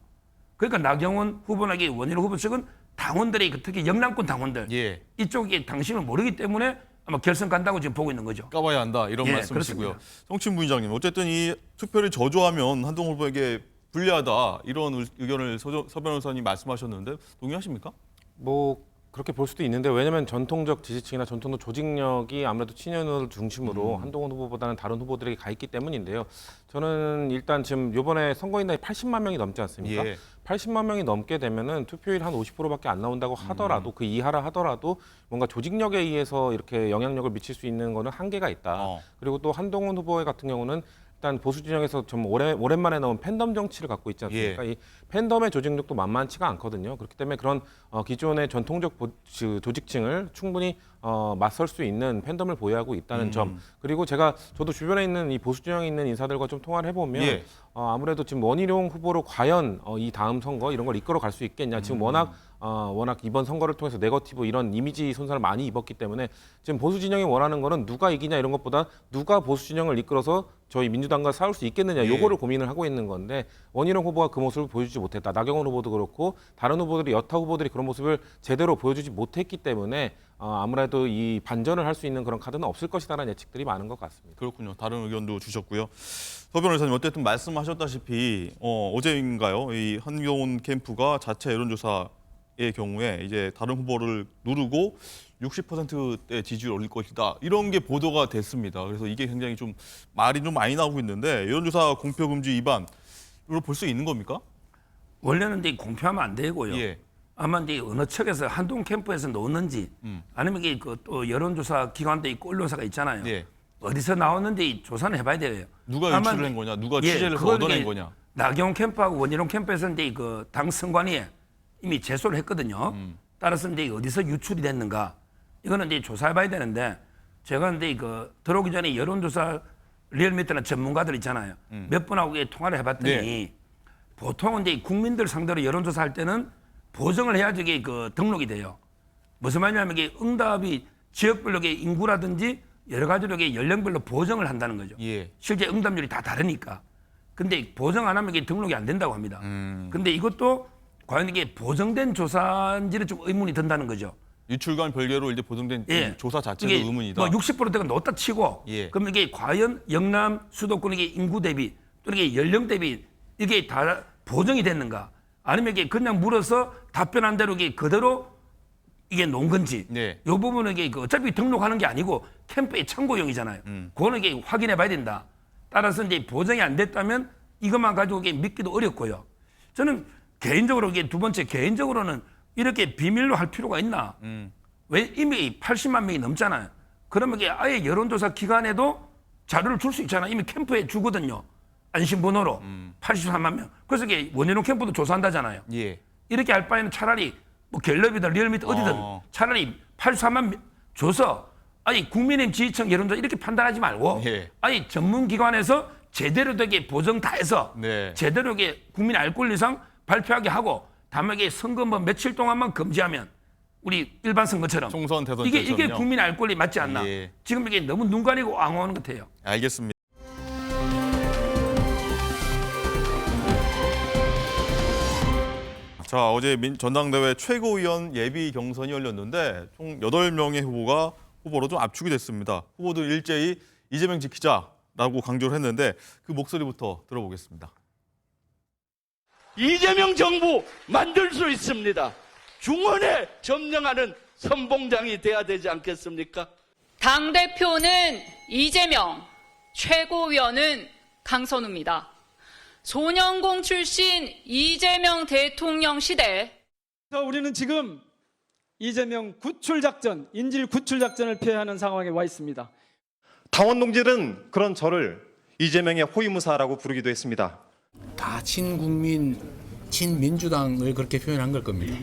그러니까 나경원 후보나 이게 원희룡 후보 측은 당원들이 특히 영남권 당원들 예. 이쪽에 당심을 모르기 때문에 아마 결선 간다고 지금 보고 있는 거죠. 까봐야 한다 이런 예, 말씀이시고요. 그렇습니다. 성친 부위장님, 어쨌든 이 투표를 저조하면 한동훈 후보에게 불리하다 이런 의견을 서 변호사님 말씀하셨는데 동의하십니까? 뭐 그렇게 볼 수도 있는데 왜냐하면 전통적 지지층이나 전통적 조직력이 아무래도 친윤을 중심으로 한동훈 후보보다는 다른 후보들에게 가 있기 때문인데요. 저는 일단 지금 이번에 선거인단이 80만 명이 넘지 않습니까? 예. 80만 명이 넘게 되면은 투표율 한 50%밖에 안 나온다고 하더라도 그 이하라 하더라도 뭔가 조직력에 의해서 이렇게 영향력을 미칠 수 있는 거는 한계가 있다. 그리고 또 한동훈 후보 같은 경우는 일단 보수 진영에서 좀 오랜만에 나온 팬덤 정치를 갖고 있지 않습니까? 예. 이 팬덤의 조직력도 만만치가 않거든요. 그렇기 때문에 그런 기존의 전통적 조직층을 충분히 맞설 수 있는 팬덤을 보유하고 있다는 점. 그리고 저도 주변에 있는 이 보수 진영에 있는 인사들과 좀 통화를 해보면 예. 아무래도 지금 원희룡 후보로 과연 이 다음 선거 이런 걸 이끌어 갈 수 있겠냐. 지금 워낙 이번 선거를 통해서 네거티브 이런 이미지 손상을 많이 입었기 때문에 지금 보수 진영이 원하는 거는 누가 이기냐 이런 것보다 누가 보수 진영을 이끌어서 저희 민주당과 싸울 수 있겠느냐 요거를 고민을 하고 있는 건데 원희룡 후보가 그 모습을 보여주지 못했다. 나경원 후보도 그렇고 다른 후보들이 여타 후보들이 그런 모습을 제대로 보여주지 못했기 때문에 아무래도 이 반전을 할 수 있는 그런 카드는 없을 것이다라는 예측들이 많은 것 같습니다. 그렇군요. 다른 의견도 주셨고요. 서 변호사님, 어쨌든 말씀하셨다시피 어제인가요? 이 한동훈 캠프가 자체 여론조사의 경우에 이제 다른 후보를 누르고 60%대 지지율을 올릴 것이다. 이런 게 보도가 됐습니다. 그래서 이게 굉장히 좀 말이 좀 많이 나오고 있는데 여론조사 공표 금지 위반으로 볼 수 있는 겁니까? 원래는 이제 공표하면 안 되고요. 예. 아마 이제 어느 측에서 한동훈 캠프에서 놓는지 아니면 이게 또 여론조사 기관도 있고 언론사가 있잖아요. 예. 어디서 나왔는지 조사는 해봐야 돼요. 누가 유출을 한 거냐? 누가 취재를 해서 그걸 얻어낸 이게 거냐? 나경원 캠프하고 원희룡 캠프에서 이제 그 당 선관위에 이미 제소를 했거든요. 따라서 이제 어디서 유출이 됐는가 이거는 이제 조사해봐야 되는데 제가 이제 그 들어오기 전에 여론조사 리얼미터나 전문가들 있잖아요. 몇 분하고 통화를 해봤더니 네. 보통은 이제 국민들 상대로 여론조사할 때는 보정을 해야지 이게 그 등록이 돼요. 무슨 말이냐면 이게 응답이 지역별로 인구라든지 여러 가지로 연령별로 보정을 한다는 거죠. 예. 실제 응답률이 다 다르니까. 근데 보정 안 하면 이게 등록이 안 된다고 합니다. 근데 이것도 과연 이게 보정된 조사인지는 좀 의문이 든다는 거죠. 유출과는 별개로 이제 보정된 예. 조사 자체도 이게 의문이다. 뭐 60%대가 넣었다 치고 예. 그럼 이게 과연 영남 수도권 이게 인구 대비 또는 이게 연령 대비 이게 다 보정이 됐는가? 아니면 이게 그냥 물어서 답변한 대로 이게 그대로 이게 놓은 건지. 네. 이 부분은 이게 어차피 등록하는 게 아니고 캠프의 참고용이잖아요. 그거는 이게 확인해 봐야 된다. 따라서 이제 보정이 안 됐다면 이것만 가지고 이게 믿기도 어렵고요. 저는 개인적으로 이게 두 번째 개인적으로는 이렇게 비밀로 할 필요가 있나? 왜 이미 80만 명이 넘잖아요. 그러면 이게 아예 여론조사 기관에도 자료를 줄 수 있잖아요. 이미 캠프에 주거든요. 안심번호로 83만 명. 그래서 이게 원희룡 캠프도 조사한다잖아요. 예. 이렇게 할 바에는 차라리 뭐 갤럽이든 리얼미터 어디든 차라리 83만 명 줘서 아니 국민의힘 지지층 여론조사 이렇게 판단하지 말고 예. 아니 전문기관에서 제대로 되게 보정 다 해서 네. 제대로 이게 국민 알 권리상 발표하게 하고 다만 이게 선거 뭐 며칠 동안만 금지하면 우리 일반 선거처럼 총선 대선 이게 때처럼요? 국민 알 권리 맞지 않나? 예. 지금 이게 너무 눈 가리고 앙호하는 것 같아요. 알겠습니다. 자, 어제 전당대회 최고위원 예비 경선이 열렸는데 총 8명의 후보로 좀 압축이 됐습니다. 후보들 일제히 이재명 지키자라고 강조를 했는데 그 목소리부터 들어보겠습니다. 이재명 정부 만들 수 있습니다. 중원에 점령하는 선봉장이 돼야 되지 않겠습니까? 당대표는 이재명, 최고위원은 강선우입니다. 소년공 출신 이재명 대통령 시대 우리는 지금 이재명 구출작전, 인질 구출작전을 폐하는 상황에 와 있습니다. 당원 동지들은 그런 저를 이재명의 호위무사라고 부르기도 했습니다. 다 친국민, 친민주당을 그렇게 표현한 걸 겁니다.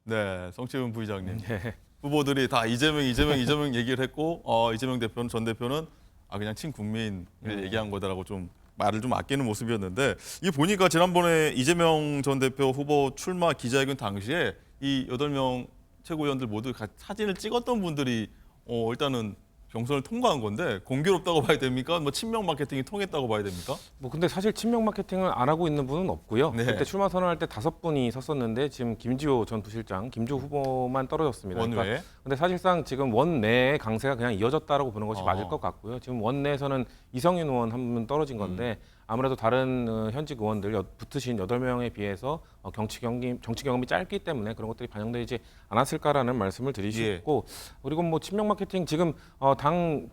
네, 성채훈 부의장님. 후보들이 다 이재명 얘기를 했고 이재명 대표는 전 대표는 그냥 친국민을 얘기한 거다라고 좀 말을 좀 아끼는 모습이었는데 이게 보니까 지난번에 이재명 전 대표 후보 출마 기자회견 당시에 이 8명 최고위원들 모두 사진을 찍었던 분들이 일단은 경선을 통과한 건데 공교롭다고 봐야 됩니까? 뭐 친명 마케팅이 통했다고 봐야 됩니까? 뭐 근데 사실 친명 마케팅을 안 하고 있는 분은 없고요. 네. 그때 출마 선언할 때 5분이 섰었는데 지금 김지호 전 부실장, 김주호 후보만 떨어졌습니다. 원외. 근데 사실상 지금 원내의 강세가 그냥 이어졌다라고 보는 것이 맞을 것 같고요. 지금 원내에서는 이성윤 의원 한 분 떨어진 건데 아무래도 다른 현직 의원들 붙으신 8명에 비해서 정치 경험이 짧기 때문에 그런 것들이 반영되지 않았을까라는 말씀을 드리고 싶고 그리고 뭐 친명 마케팅 지금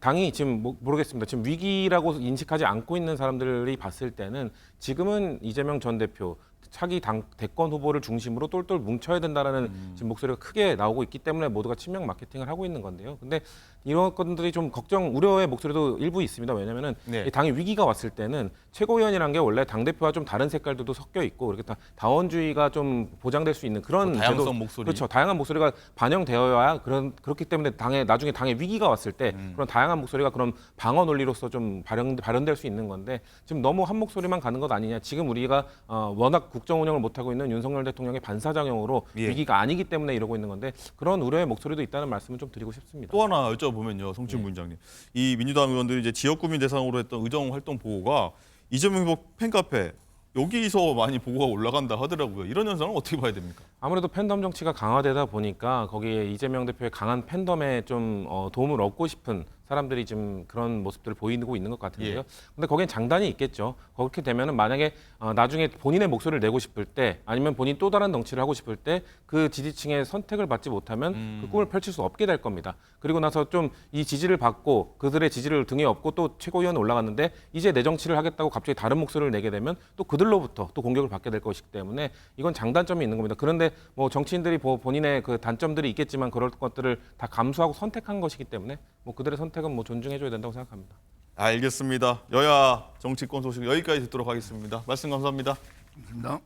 당이 지금 모르겠습니다. 지금 위기라고 인식하지 않고 있는 사람들이 봤을 때는 지금은 이재명 전 대표 차기 대권 후보를 중심으로 똘똘 뭉쳐야 된다라는 지금 목소리가 크게 나오고 있기 때문에 모두가 친명 마케팅을 하고 있는 건데요. 근데 이런 것들이 좀 우려의 목소리도 일부 있습니다. 왜냐하면은 이 당의 위기가 왔을 때는 최고위원이라는 게 원래 당 대표와 좀 다른 색깔들도 섞여 있고 이렇게 당원주의가 좀 보장될 수 있는 그런 다양성 목소리. 그렇죠. 다양한 목소리가 반영되어야 그렇기 때문에 나중에 당의 위기가 왔을 때 그런 다양한 목소리가 그런 방어 논리로서 좀 발현될 수 있는 건데 지금 너무 한 목소리만 가는 것 아니냐. 지금 우리가 워낙 국정 운영을 못하고 있는 윤석열 대통령의 반사작용으로 위기가 아니기 때문에 이러고 있는 건데 그런 우려의 목소리도 있다는 말씀을 좀 드리고 싶습니다. 또 하나 여쭤보면요, 성춘 부위원장님. 이 민주당 의원들이 이제 지역구민 대상으로 했던 의정 활동 보고가 이재명 후보 팬카페 여기서 많이 보고가 올라간다 하더라고요. 이런 현상은 어떻게 봐야 됩니까? 아무래도 팬덤 정치가 강화되다 보니까 거기에 이재명 대표의 강한 팬덤에 좀 도움을 얻고 싶은 사람들이 지금 그런 모습들을 보이고 있는 것 같은데요. 근데 거기엔 장단이 있겠죠. 그렇게 되면은 만약에 나중에 본인의 목소리를 내고 싶을 때 아니면 본인 또 다른 정치를 하고 싶을 때 그 지지층의 선택을 받지 못하면 그 꿈을 펼칠 수 없게 될 겁니다. 그리고 나서 좀 이 지지를 받고 그들의 지지를 등에 업고 또 최고위원에 올라갔는데 이제 내 정치를 하겠다고 갑자기 다른 목소리를 내게 되면 또 그들로부터 또 공격을 받게 될 것이기 때문에 이건 장단점이 있는 겁니다. 그런데 뭐 정치인들이 본인의 그 단점들이 있겠지만 그럴 것들을 다 감수하고 선택한 것이기 때문에 뭐 그들의 선택은 뭐 존중해줘야 된다고 생각합니다. 알겠습니다. 여야 정치권 소식 여기까지 듣도록 하겠습니다. 말씀 감사합니다. 감사합니다.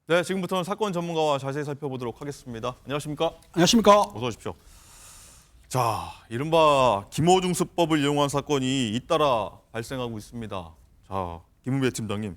네, 지금부터는 사건 전문가와 자세히 살펴보도록 하겠습니다. 안녕하십니까? 안녕하십니까? 어서 오십시오. 자, 이른바 김어중 수법을 이용한 사건이 잇따라 발생하고 있습니다. 자, 김은배 팀장님.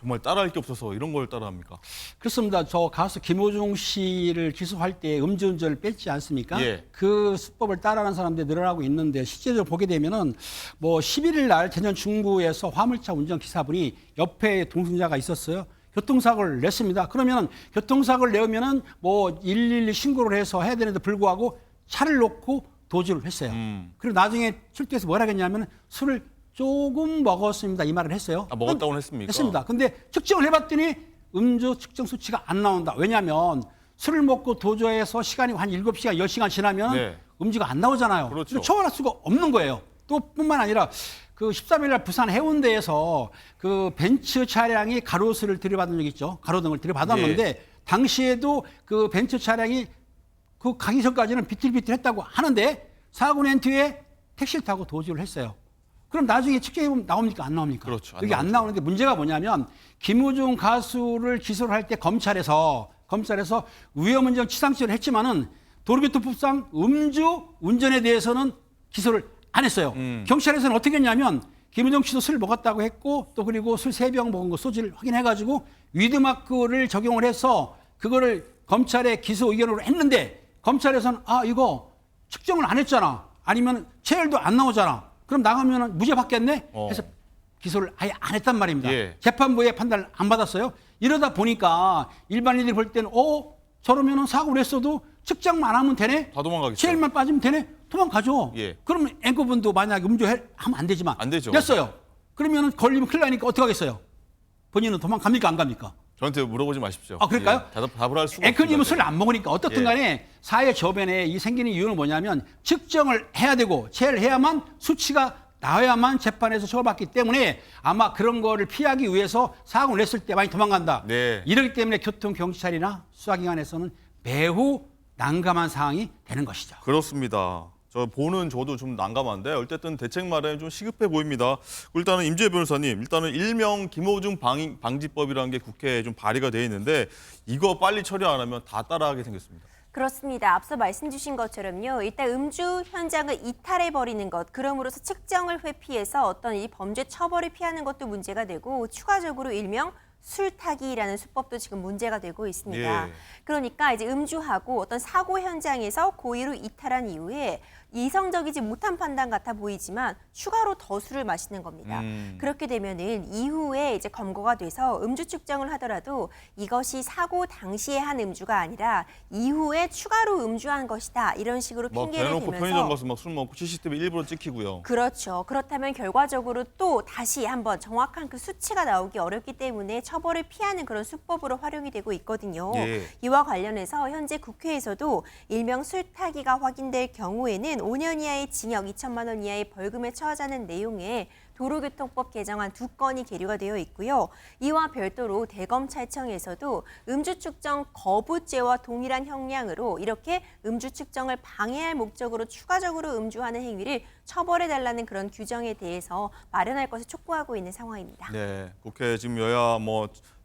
정말 따라할 게 없어서 이런 걸 따라합니까? 그렇습니다. 저 가수 김호중 씨를 기소할 때 음주운전을 뺐지 않습니까? 예. 그 수법을 따라하는 사람들이 늘어나고 있는데 실제적으로 보게 되면은 뭐 11일 날 대전 중부에서 화물차 운전 기사분이 옆에 동승자가 있었어요. 교통사고를 냈습니다. 그러면 교통사고를 내면은 뭐 112 신고를 해서 해야 되는데 불구하고 차를 놓고 도주를 했어요. 그리고 나중에 출두해서 뭐라 했냐면 술을 조금 먹었습니다. 이 말을 했어요. 먹었다고는 했습니까? 했습니다. 근데 측정을 해봤더니 음주 측정 수치가 안 나온다. 왜냐하면 술을 먹고 도주해서 시간이 한 7시간, 10시간 지나면 음주가 안 나오잖아요. 그렇죠. 처벌할 수가 없는 거예요. 또 뿐만 아니라 그 13일 날 부산 해운대에서 그 벤츠 차량이 가로수를 들이받은 적이 있죠. 가로등을 들이받았는데 당시에도 그 벤츠 차량이 그 가기 전까지는 비틀비틀했다고 하는데 사고 낸 뒤에 택시를 타고 도주를 했어요. 그럼 나중에 측정해보면 나옵니까? 안 나옵니까? 그렇죠. 여기 안 나오는데 문제가 뭐냐면 김우중 가수를 기소를 할 때 검찰에서 위험운전 치상죄를 했지만은 도로교통법상 음주 운전에 대해서는 기소를 안 했어요. 경찰에서는 어떻게 했냐면 김우중 씨도 술 먹었다고 했고 또 그리고 술 3병 먹은 거 소지를 확인해가지고 위드마크를 적용을 해서 그거를 검찰에 기소 의견으로 했는데 검찰에서는 이거 측정을 안 했잖아. 아니면 체열도 안 나오잖아. 그럼 나가면 무죄 받겠네? 해서 기소를 아예 안 했단 말입니다. 재판부의 판단을 안 받았어요. 이러다 보니까 일반인들이 볼 때는 저러면은 사고를 했어도 측정만 하면 되네? 다 도망가겠죠. 체일만 빠지면 되네? 도망가죠. 예. 그러면 앵커분도 만약에 음주하면 안 되지만 안 되죠. 됐어요. 그러면은 걸리면 큰일 나니까 어떻게 하겠어요? 본인은 도망갑니까 안 갑니까? 저한테 물어보지 마십시오. 아, 그럴까요? 예, 답을 할 수가 앵커님은 없습니다. 술을 안 먹으니까 어떻든 간에 사회 저변에 이 생기는 이유는 뭐냐면 측정을 해야 되고 체를 해야만 수치가 나와야만 재판에서 처벌받기 때문에 아마 그런 거를 피하기 위해서 사고를 냈을 때 많이 도망간다. 네. 이러기 때문에 교통경찰이나 수사기관에서는 매우 난감한 상황이 되는 것이죠. 그렇습니다. 저도 좀 난감한데 어쨌든 대책 마련이 좀 시급해 보입니다. 일단은 임지혜 변호사님, 일단은 일명 김호중 방지법이라는 게 국회에 좀 발의가 돼 있는데 이거 빨리 처리 안 하면 다 따라하게 생겼습니다. 그렇습니다. 앞서 말씀 주신 것처럼요. 일단 음주 현장을 이탈해버리는 것, 그럼으로써 측정을 회피해서 어떤 이 범죄 처벌을 피하는 것도 문제가 되고 추가적으로 일명 술타기라는 수법도 지금 문제가 되고 있습니다. 예. 그러니까 이제 음주하고 어떤 사고 현장에서 고의로 이탈한 이후에 이성적이지 못한 판단 같아 보이지만 추가로 더 술을 마시는 겁니다. 그렇게 되면은 이후에 이제 검거가 돼서 음주 측정을 하더라도 이것이 사고 당시에 한 음주가 아니라 이후에 추가로 음주한 것이다. 이런 식으로 핑계를 대놓고 대면서 편의점 가서 막 술 먹고 CCTV 일부러 찍히고요. 그렇죠. 그렇다면 결과적으로 또 다시 한번 정확한 그 수치가 나오기 어렵기 때문에 처벌을 피하는 그런 수법으로 활용이 되고 있거든요. 예. 이와 관련해서 현재 국회에서도 일명 술타기가 확인될 경우에는 5년 이하의 징역, 2천만 원 이하의 벌금에 처하자는 내용의 도로교통법 개정안 2건이 계류가 되어 있고요. 이와 별도로 대검찰청에서도 음주 측정 거부죄와 동일한 형량으로 이렇게 음주 측정을 방해할 목적으로 추가적으로 음주하는 행위를 처벌해달라는 그런 규정에 대해서 마련할 것을 촉구하고 있는 상황입니다. 네, 국회 지금 여야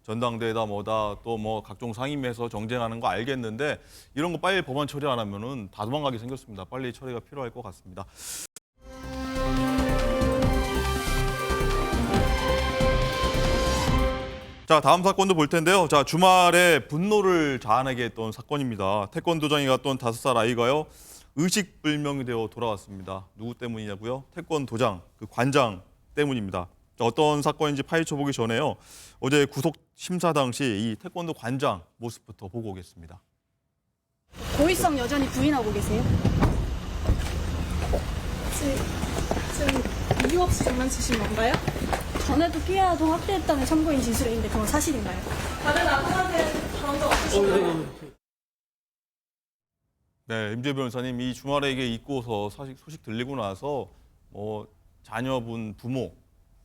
전당대회다 뭐다 또 각종 상임위에서 정쟁하는 거 알겠는데 이런 거 빨리 법안 처리 안 하면은 다 도망가게 생겼습니다. 빨리 처리가 필요할 것 같습니다. 자, 다음 사건도 볼 텐데요. 자, 주말에 분노를 자아내게 했던 사건입니다. 태권도장에 갔던 5살 아이가요. 의식불명이 되어 돌아왔습니다. 누구 때문이냐고요? 태권도장, 그 관장 때문입니다. 자, 어떤 사건인지 파헤쳐보기 전에요. 어제 구속 심사 당시 이 태권도 관장 모습부터 보고 오겠습니다. 고의성 여전히 부인하고 계세요? 지금 이유 없이 장난치신 건가요? 전에도 피해 아동 학대했다는 참고인 진술인데 그건 사실인가요? 다른 아동한테 그런 적 없으신가요? 네, 임지혜 변호사님, 이 주말에 이게 있고서 소식 들리고 나서 자녀분 부모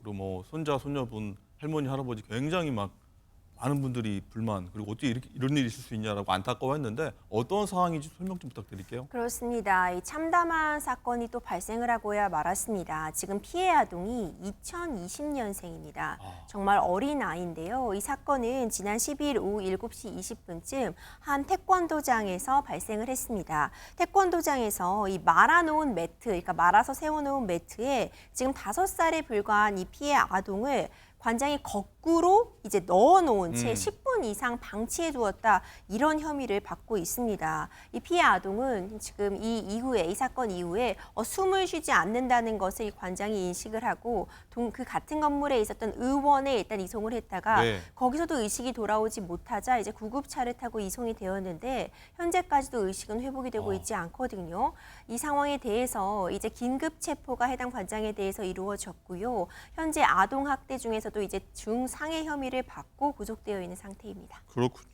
그리고 손자 손녀분 할머니 할아버지 굉장히 많은 분들이 불만 그리고 어떻게 이런 일이 있을 수 있냐라고 안타까워했는데 어떤 상황인지 설명 좀 부탁드릴게요. 그렇습니다. 이 참담한 사건이 또 발생을 하고야 말았습니다. 지금 피해 아동이 2020년생입니다. 정말 어린 아이인데요. 이 사건은 지난 12일 오후 7시 20분쯤 한 태권도장에서 발생을 했습니다. 태권도장에서 이 말아놓은 매트, 그러니까 말아서 세워놓은 매트에 지금 5살에 불과한 이 피해 아동을 관장이 거꾸로 이제 넣어놓은 채 10분 이상 방치해 두었다 이런 혐의를 받고 있습니다. 이 피해 아동은 지금 이 사건 이후에 숨을 쉬지 않는다는 것을 이 관장이 인식을 하고 그 같은 건물에 있었던 의원에 일단 이송을 했다가 거기서도 의식이 돌아오지 못하자 이제 구급차를 타고 이송이 되었는데 현재까지도 의식은 회복이 되고 있지 않거든요. 이 상황에 대해서 이제 긴급 체포가 해당 관장에 대해서 이루어졌고요. 현재 아동 학대 중에서도 이제 중상해 혐의를 받고 구속되어 있는 상태입니다. 그렇군요.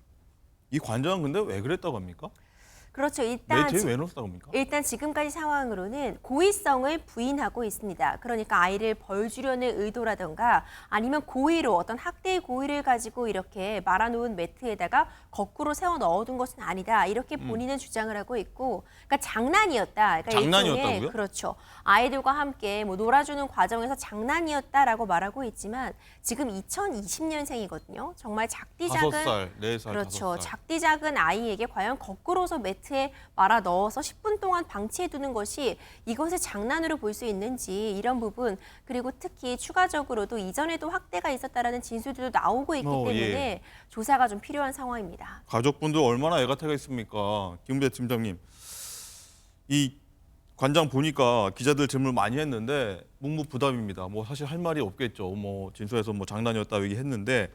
이 관장은 근데 왜 그랬다고 합니까? 그렇죠. 매트에 왜 넣었다고 합니까? 일단 지금까지 상황으로는 고의성을 부인하고 있습니다. 그러니까 아이를 벌 주려는 의도라던가 아니면 고의로 어떤 학대의 고의를 가지고 이렇게 말아놓은 매트에다가 거꾸로 세워 넣어둔 것은 아니다. 이렇게 본인은 주장을 하고 있고, 그러니까 장난이었다. 그러니까 장난이었다고요? 그렇죠. 아이들과 함께 놀아주는 과정에서 장난이었다라고 말하고 있지만 지금 2020년생이거든요. 정말 작디 작은 5살, 4살, 그렇죠. 5살. 작디 작은 아이에게 과연 거꾸로서 매트에 말아 넣어서 10분 동안 방치해 두는 것이 이것을 장난으로 볼 수 있는지 이런 부분, 그리고 특히 추가적으로도 이전에도 학대가 있었다라는 진술들도 나오고 있기 때문에 조사가 좀 필요한 상황입니다. 가족분들 얼마나 애가 타가 있습니까? 김은배 팀장님. 이 관장 보니까 기자들 질문 많이 했는데 묵묵부답입니다. 사실 할 말이 없겠죠. 진술에서 장난이었다 얘기했는데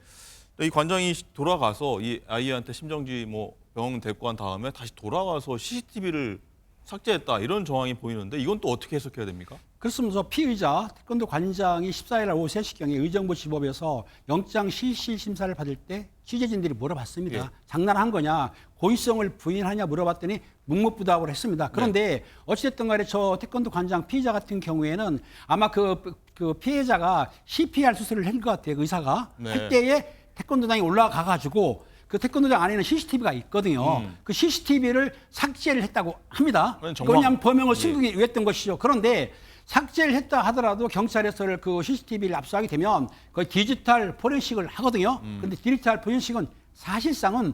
이 관장이 돌아가서 이 아이한테 심정지 뭐 병원 데리고 간 다음에 다시 돌아가서 CCTV를 삭제했다 이런 정황이 보이는데 이건 또 어떻게 해석해야 됩니까? 그렇습니다. 피의자 태권도 관장이 14일 오후 3시경에 의정부 지법에서 영장 실시 심사를 받을 때 취재진들이 물어봤습니다. 예. 장난한 거냐, 고의성을 부인하냐 물어봤더니 묵묵부답을 했습니다. 그런데 어찌됐든 간에 저 태권도 관장 피의자 같은 경우에는 아마 그 피해자가 CPR 수술을 한 것 같아요. 그 의사가 네. 할 때에 태권도장이 올라가 가지고 그 태권도장 안에는 CCTV가 있거든요. 그 CCTV를 삭제를 했다고 합니다. 그냥 범행을 숨기기 위했던 것이죠. 그런데 삭제를 했다 하더라도 경찰에서 그 CCTV를 압수하게 되면 거의 디지털 포렌식을 하거든요. 그런데 디지털 포렌식은 사실상은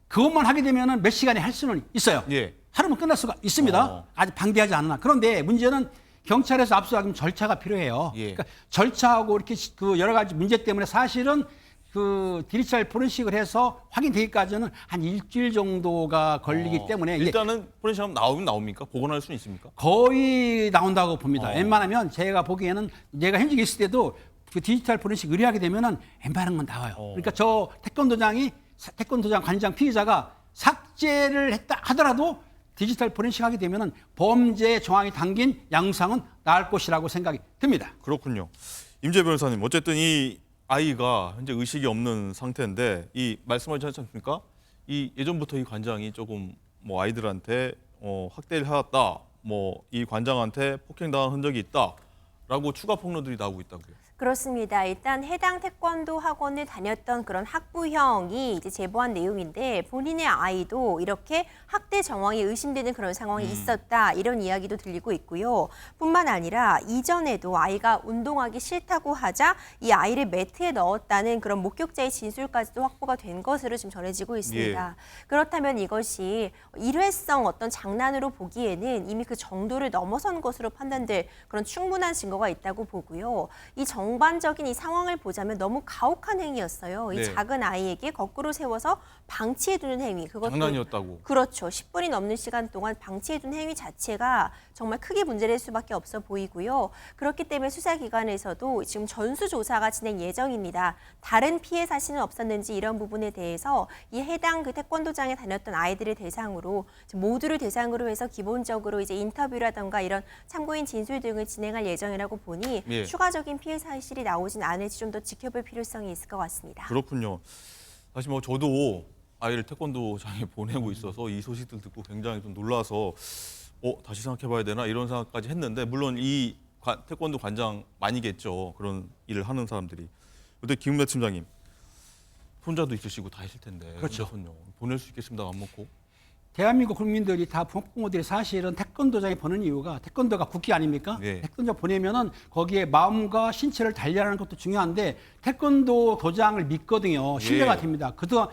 그것만 하게 되면 몇 시간에 할 수는 있어요. 예. 하루면 끝날 수가 있습니다. 아직 방대하지 않으나. 그런데 문제는 경찰에서 압수하기면 절차가 필요해요. 예. 그러니까 절차하고 이렇게 그 여러 가지 문제 때문에 사실은 그 디지털 포렌식을 해서 확인되기까지는 한 일주일 정도가 걸리기 때문에 일단은 포렌식 하면 나오면 나옵니까? 복원할 수는 있습니까? 거의 나온다고 봅니다. 웬만하면 제가 보기에는 내가 현직에 있을 때도 그 디지털 포렌식 의뢰하게 되면은 웬만한 건 나와요. 그러니까 저 태권도장 관장 피의자가 삭제를 했다 하더라도 디지털 포렌식 하게 되면은 범죄 정황이 담긴 양상은 나을 것이라고 생각이 듭니다. 그렇군요. 임재 변호사님, 어쨌든 이 아이가 현재 의식이 없는 상태인데 이 말씀하셨지 않습니까? 이 예전부터 이 관장이 조금 뭐 아이들한테 학대를 해왔다, 뭐 이 관장한테 폭행당한 흔적이 있다라고 추가 폭로들이 나오고 있다고요. 그렇습니다. 일단 해당 태권도 학원을 다녔던 그런 학부형이 이제 제보한 내용인데 본인의 아이도 이렇게 학대 정황이 의심되는 그런 상황이 있었다 이런 이야기도 들리고 있고요. 뿐만 아니라 이전에도 아이가 운동하기 싫다고 하자 이 아이를 매트에 넣었다는 그런 목격자의 진술까지도 확보가 된 것으로 지금 전해지고 있습니다. 그렇다면 이것이 일회성 어떤 장난으로 보기에는 이미 그 정도를 넘어선 것으로 판단될 그런 충분한 증거가 있다고 보고요. 이 전반적인 이 상황을 보자면 너무 가혹한 행위였어요. 이 작은 아이에게 거꾸로 세워서 방치해두는 행위. 그것도 장난이었다고. 그렇죠. 10분이 넘는 시간 동안 방치해둔 행위 자체가 정말 크게 문제될 수밖에 없어 보이고요. 그렇기 때문에 수사기관에서도 지금 전수조사가 진행 예정입니다. 다른 피해 사실은 없었는지 이런 부분에 대해서 이 해당 그 태권도장에 다녔던 아이들을 대상으로 모두를 대상으로 해서 기본적으로 이제 인터뷰라던가 이런 참고인 진술 등을 진행할 예정이라고 보니 추가적인 피해 사실이 나오진 않을지 좀 더 지켜볼 필요성이 있을 것 같습니다. 그렇군요. 사실 뭐 저도 아이를 태권도장에 보내고 있어서 이 소식들 듣고 굉장히 좀 놀라서 다시 생각해봐야 되나 이런 생각까지 했는데 물론 이 태권도 관장만이겠죠. 그런 일을 하는 사람들이. 근데 김은배 팀장님 손자도 있으시고 다 하실 텐데 그렇죠. 손녀 보낼 수 있겠습니다. 맘 먹고. 대한민국 국민들이 다 부모들이 사실은 태권도장에 보는 이유가 태권도가 국기 아닙니까? 태권도 보내면은 거기에 마음과 신체를 단련하는 것도 중요한데 태권도 도장을 믿거든요. 신뢰가 됩니다. 그동안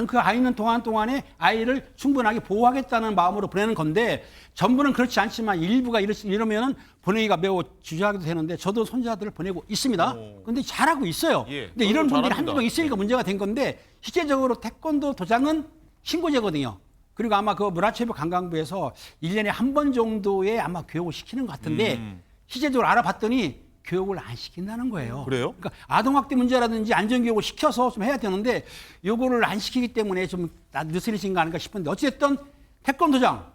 그 아이는 동안에 아이를 충분하게 보호하겠다는 마음으로 보내는 건데 전부는 그렇지 않지만 일부가 이러면은 보내기가 매우 주저하게 되는데 저도 손자들을 보내고 있습니다. 근데 잘하고 있어요. 근데 이런 분들이 한두 명 있으니까 문제가 된 건데 실제적으로 태권도 도장은 신고제거든요. 그리고 아마 그 문화체육관광부에서 1년에 한 번 정도의 아마 교육을 시키는 것 같은데 실제적으로 알아봤더니 교육을 안 시킨다는 거예요. 그래요? 그러니까 아동학대 문제라든지 안전교육을 시켜서 좀 해야 되는데 요거를 안 시키기 때문에 좀 느슨해진 거 아닌가 싶은데 어쨌든 태권도장,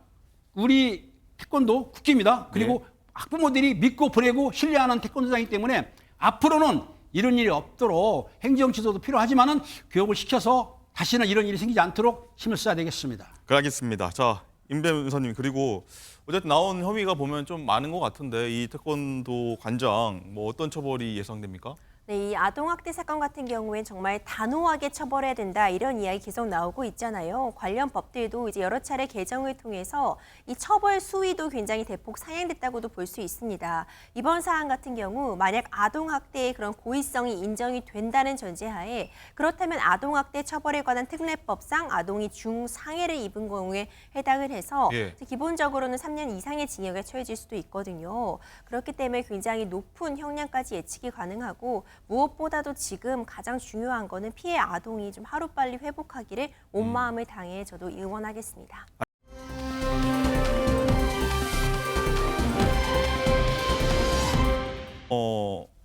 우리 태권도 국기입니다. 그리고 학부모들이 믿고 보내고 신뢰하는 태권도장이기 때문에 앞으로는 이런 일이 없도록 행정지도도 필요하지만은 교육을 시켜서 다시는 이런 일이 생기지 않도록 힘을 써야 되겠습니다. 알겠습니다. 자, 임 변호사님 그리고 어쨌든 나온 혐의가 보면 좀 많은 것 같은데 이 태권도 관장 뭐 어떤 처벌이 예상됩니까? 네, 이 아동학대 사건 같은 경우엔 정말 단호하게 처벌해야 된다 이런 이야기 계속 나오고 있잖아요. 관련 법들도 이제 여러 차례 개정을 통해서 이 처벌 수위도 굉장히 대폭 상향됐다고도 볼 수 있습니다. 이번 사안 같은 경우 만약 아동학대의 그런 고의성이 인정이 된다는 전제하에 그렇다면 아동학대 처벌에 관한 특례법상 아동이 중상해를 입은 경우에 해당을 해서 기본적으로는 3년 이상의 징역에 처해질 수도 있거든요. 그렇기 때문에 굉장히 높은 형량까지 예측이 가능하고 무엇보다도 지금 가장 중요한 거는 피해 아동이 좀 하루빨리 회복하기를 온 마음을 다해 저도 응원하겠습니다.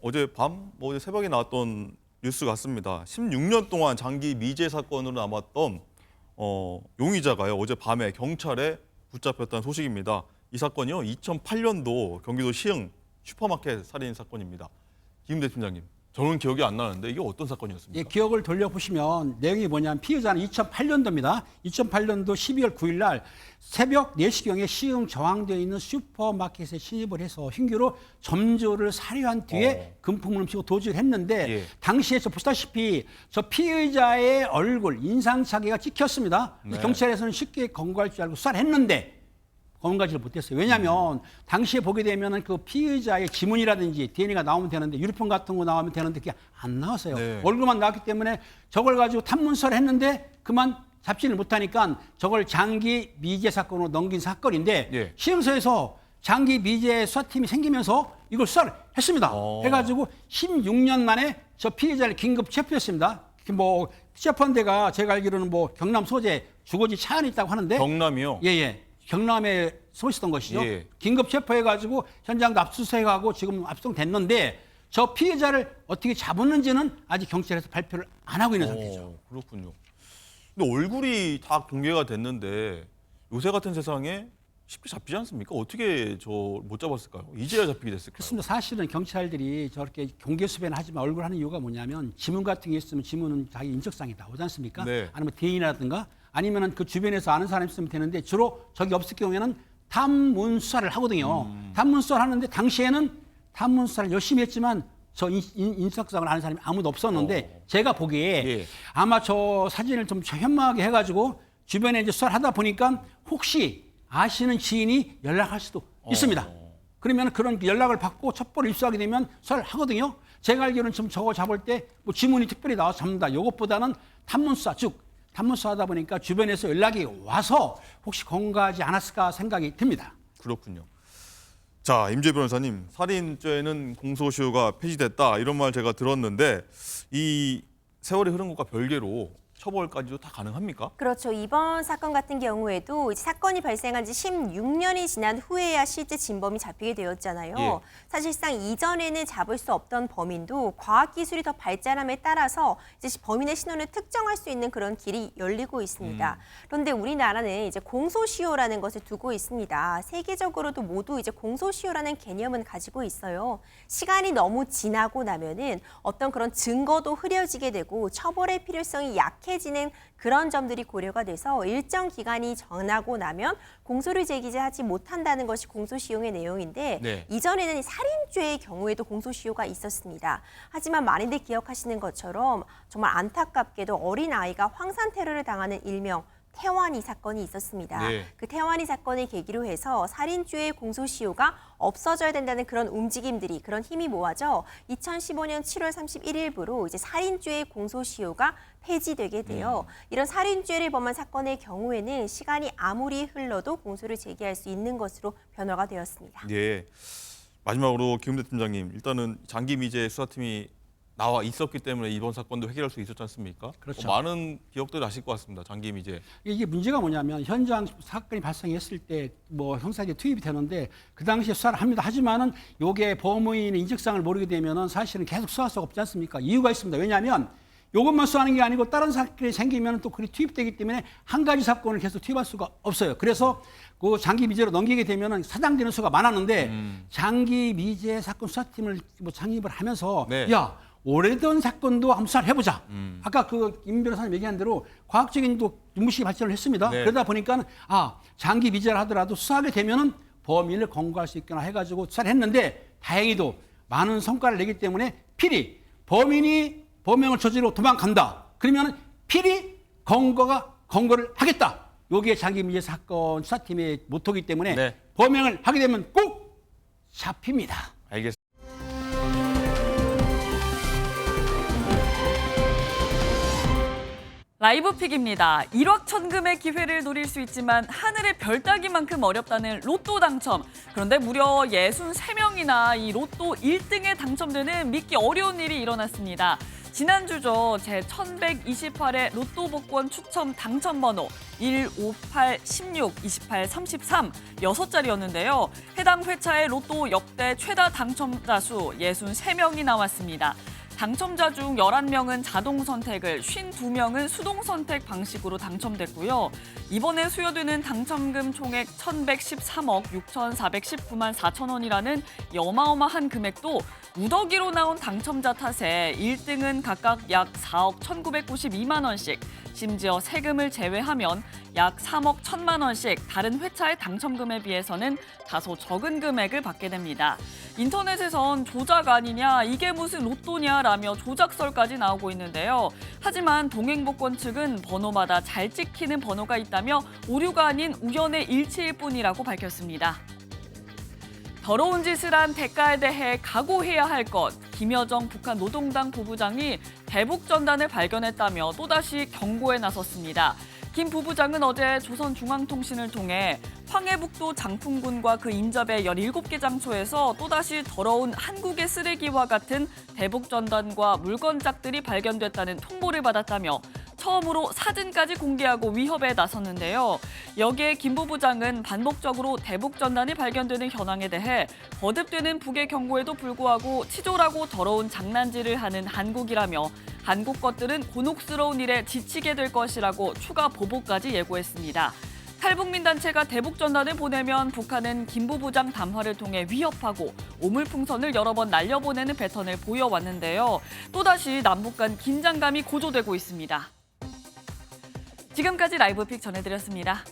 어제 밤, 어제 새벽에 나왔던 뉴스 같습니다. 16년 동안 장기 미제 사건으로 남았던 용의자가요. 어젯밤에 경찰에 붙잡혔다는 소식입니다. 이 사건이요. 2008년도 경기도 시흥 슈퍼마켓 살인 사건입니다. 김대 팀장님, 저는 기억이 안 나는데 이게 어떤 사건이었습니까? 예, 기억을 돌려보시면 내용이 뭐냐면 피해자는 2008년도입니다. 2008년도 12월 9일 날 새벽 4시경에 시흥 정황되어 있는 슈퍼마켓에 침입을 해서 흉기로 점주를 살해한 뒤에 금품을 훔치고 도주를 했는데 예. 당시에 저 보시다시피 저 피의자의 얼굴 인상착의가 찍혔습니다. 네. 경찰에서는 쉽게 검거할 줄 알고 수사를 했는데 검거하지를 못했어요. 왜냐하면 당시에 보게 되면 그 피의자의 지문이라든지 DNA가 나오면 되는데 유리폰 같은 거 나오면 되는데 그게 안 나왔어요. 네. 얼굴만 나왔기 때문에 저걸 가지고 탐문서를 했는데 그만 잡지를 못하니까 저걸 장기 미제 사건으로 넘긴 사건인데 예. 시흥서에서 장기 미제 수사팀이 생기면서 이걸 수사를 했습니다. 해가지고 16년 만에 저 피해자를 긴급 체포했습니다. 뭐 체포한 데가 제가 알기로는 뭐 경남 소재 주거지 차 안에 있다고 하는데 경남이요? 예예. 경남에 서 있었던 것이죠. 예. 긴급 체포해가지고 현장도 압수수색하고 지금 압수됐는데 저 피해자를 어떻게 잡았는지는 아직 경찰에서 발표를 안 하고 있는 상태죠. 그렇군요. 근데 얼굴이 다 공개가 됐는데 요새 같은 세상에 쉽게 잡히지 않습니까? 어떻게 저 못 잡았을까요? 이제야 잡히게 됐을까요? 그렇습니다. 사실은 경찰들이 저렇게 공개 수배는 하지만 얼굴 하는 이유가 뭐냐면 지문 같은 게 있으면 지문은 자기 인적사항이 나오지 않습니까? 네. 아니면 DNA라든가 아니면은 그 주변에서 아는 사람이 있으면 되는데 주로 저기 없을 경우에는 탐문 수사를 하거든요. 탐문 수사를 하는데 당시에는 탐문 수사를 열심히 했지만 저 인적사항을 아는 사람이 아무도 없었는데 제가 보기에 예. 아마 저 사진을 좀 현명하게 해가지고 주변에 이제 수사를 하다 보니까 혹시 아시는 지인이 연락할 수도 있습니다. 그러면 그런 연락을 받고 첩보를 입수하게 되면 수사를 하거든요. 제가 알기로는 지금 저거 잡을 때 뭐 지문이 특별히 나와서 잡는다. 이것보다는 탐문수사, 즉 탐문수사하다 보니까 주변에서 연락이 와서 혹시 검거하지 않았을까 생각이 듭니다. 그렇군요. 자, 임재 변호사님, 살인죄는 공소시효가 폐지됐다 이런 말 제가 들었는데 이 세월이 흐른 것과 별개로 처벌까지도 다 가능합니까? 그렇죠. 이번 사건 같은 경우에도 이제 사건이 발생한 지 16년이 지난 후에야 실제 진범이 잡히게 되었잖아요. 예. 사실상 이전에는 잡을 수 없던 범인도 과학기술이 더 발전함에 따라서 이제 범인의 신원을 특정할 수 있는 그런 길이 열리고 있습니다. 그런데 우리나라는 이제 공소시효라는 것을 두고 있습니다. 세계적으로도 모두 이제 공소시효라는 개념은 가지고 있어요. 시간이 너무 지나고 나면은 어떤 그런 증거도 흐려지게 되고 처벌의 필요성이 약해지는 그런 점들이 고려가 돼서 일정 기간이 지나고 나면 공소를 제기하지 못한다는 것이 공소시효의 내용인데 네. 이전에는 이 살인죄의 경우에도 공소시효가 있었습니다. 하지만 많이들 기억하시는 것처럼 정말 안타깝게도 어린 아이가 황산 테러를 당하는 일명 태완이 사건이 있었습니다. 네. 그 태완이 사건을 계기로 해서 살인죄의 공소시효가 없어져야 된다는 그런 움직임들이 그런 힘이 모아져 2015년 7월 31일부로 이제 살인죄의 공소시효가 폐지되게 돼요. 이런 살인죄를 범한 사건의 경우에는 시간이 아무리 흘러도 공소를 제기할 수 있는 것으로 변화가 되었습니다. 예. 마지막으로 김대 팀장님, 일단은 장기 미제 수사팀이 나와 있었기 때문에 이번 사건도 해결할 수 있었지 않습니까? 그렇죠. 많은 기억들 나실 것 같습니다. 장기 미제. 이게 문제가 뭐냐면 현장 사건이 발생했을 때 뭐 형사들이 투입이 되는데 그 당시에 수사를 합니다. 하지만은 요게 범인의 인적사항을 모르게 되면은 사실은 계속 수사할 수가 없지 않습니까? 이유가 있습니다. 왜냐하면 이것만 수사하는 게 아니고 다른 사건이 생기면 또 그게 투입되기 때문에 한 가지 사건을 계속 투입할 수가 없어요. 그래서 그 장기 미제로 넘기게 되면은 사장되는 수가 많았는데 장기 미제 사건 수사팀을 뭐 창립을 하면서 네. 야 오래된 사건도 한번 수사를 해보자. 아까 그 임 변호사님 얘기한 대로 과학적인 또 눈부시게 발전을 했습니다. 네. 그러다 보니까 장기 미제를 하더라도 수사하게 되면은 범인을 검거할 수 있거나 해가지고 수사를 했는데 다행히도 많은 성과를 내기 때문에 필히 범인이 범행을 저지르고 도망간다. 그러면 필히 검거를 하겠다. 여기에 장기 미제 사건 수사팀의 모토이기 때문에 네. 범행을 하게 되면 꼭 잡힙니다. 알겠습니다. 라이브 픽입니다. 1억 천금의 기회를 노릴 수 있지만 하늘의 별 따기만큼 어렵다는 로또 당첨. 그런데 무려 63명이나 이 로또 1등에 당첨되는 믿기 어려운 일이 일어났습니다. 지난주죠. 제1128회 로또 복권 추첨 당첨번호 1, 5, 8, 16, 28, 33 6자리였는데요. 해당 회차의 로또 역대 최다 당첨자 수 63명이 나왔습니다. 당첨자 중 11명은 자동 선택을, 52명은 수동 선택 방식으로 당첨됐고요. 이번에 수여되는 당첨금 총액 1,113억 6,419만 4천 원이라는 어마어마한 금액도 무더기로 나온 당첨자 탓에 1등은 각각 약 4억 1,992만 원씩, 심지어 세금을 제외하면 약 3억 1,000만 원씩 다른 회차의 당첨금에 비해서는 다소 적은 금액을 받게 됩니다. 인터넷에선 조작 아니냐, 이게 무슨 로또냐라며 조작설까지 나오고 있는데요. 하지만 동행복권 측은 번호마다 잘 찍히는 번호가 있다며 오류가 아닌 우연의 일치일 뿐이라고 밝혔습니다. 더러운 짓을 한 대가에 대해 각오해야 할 것. 김여정 북한 노동당 부부장이 대북전단을 발견했다며 또다시 경고에 나섰습니다. 김 부부장은 어제 조선중앙통신을 통해 황해북도 장풍군과 그 인접의 17개 장소에서 또다시 더러운 한국의 쓰레기와 같은 대북전단과 물건짝들이 발견됐다는 통보를 받았다며 처음으로 사진까지 공개하고 위협에 나섰는데요. 여기에 김 부부장은 반복적으로 대북전단이 발견되는 현황에 대해 거듭되는 북의 경고에도 불구하고 치졸하고 더러운 장난질을 하는 한국이라며 한국 것들은 곤혹스러운 일에 지치게 될 것이라고 추가 보복까지 예고했습니다. 탈북민 단체가 대북전단을 보내면 북한은 김 부부장 담화를 통해 위협하고 오물풍선을 여러 번 날려보내는 패턴을 보여왔는데요. 또다시 남북 간 긴장감이 고조되고 있습니다. 지금까지 라이브픽 전해드렸습니다.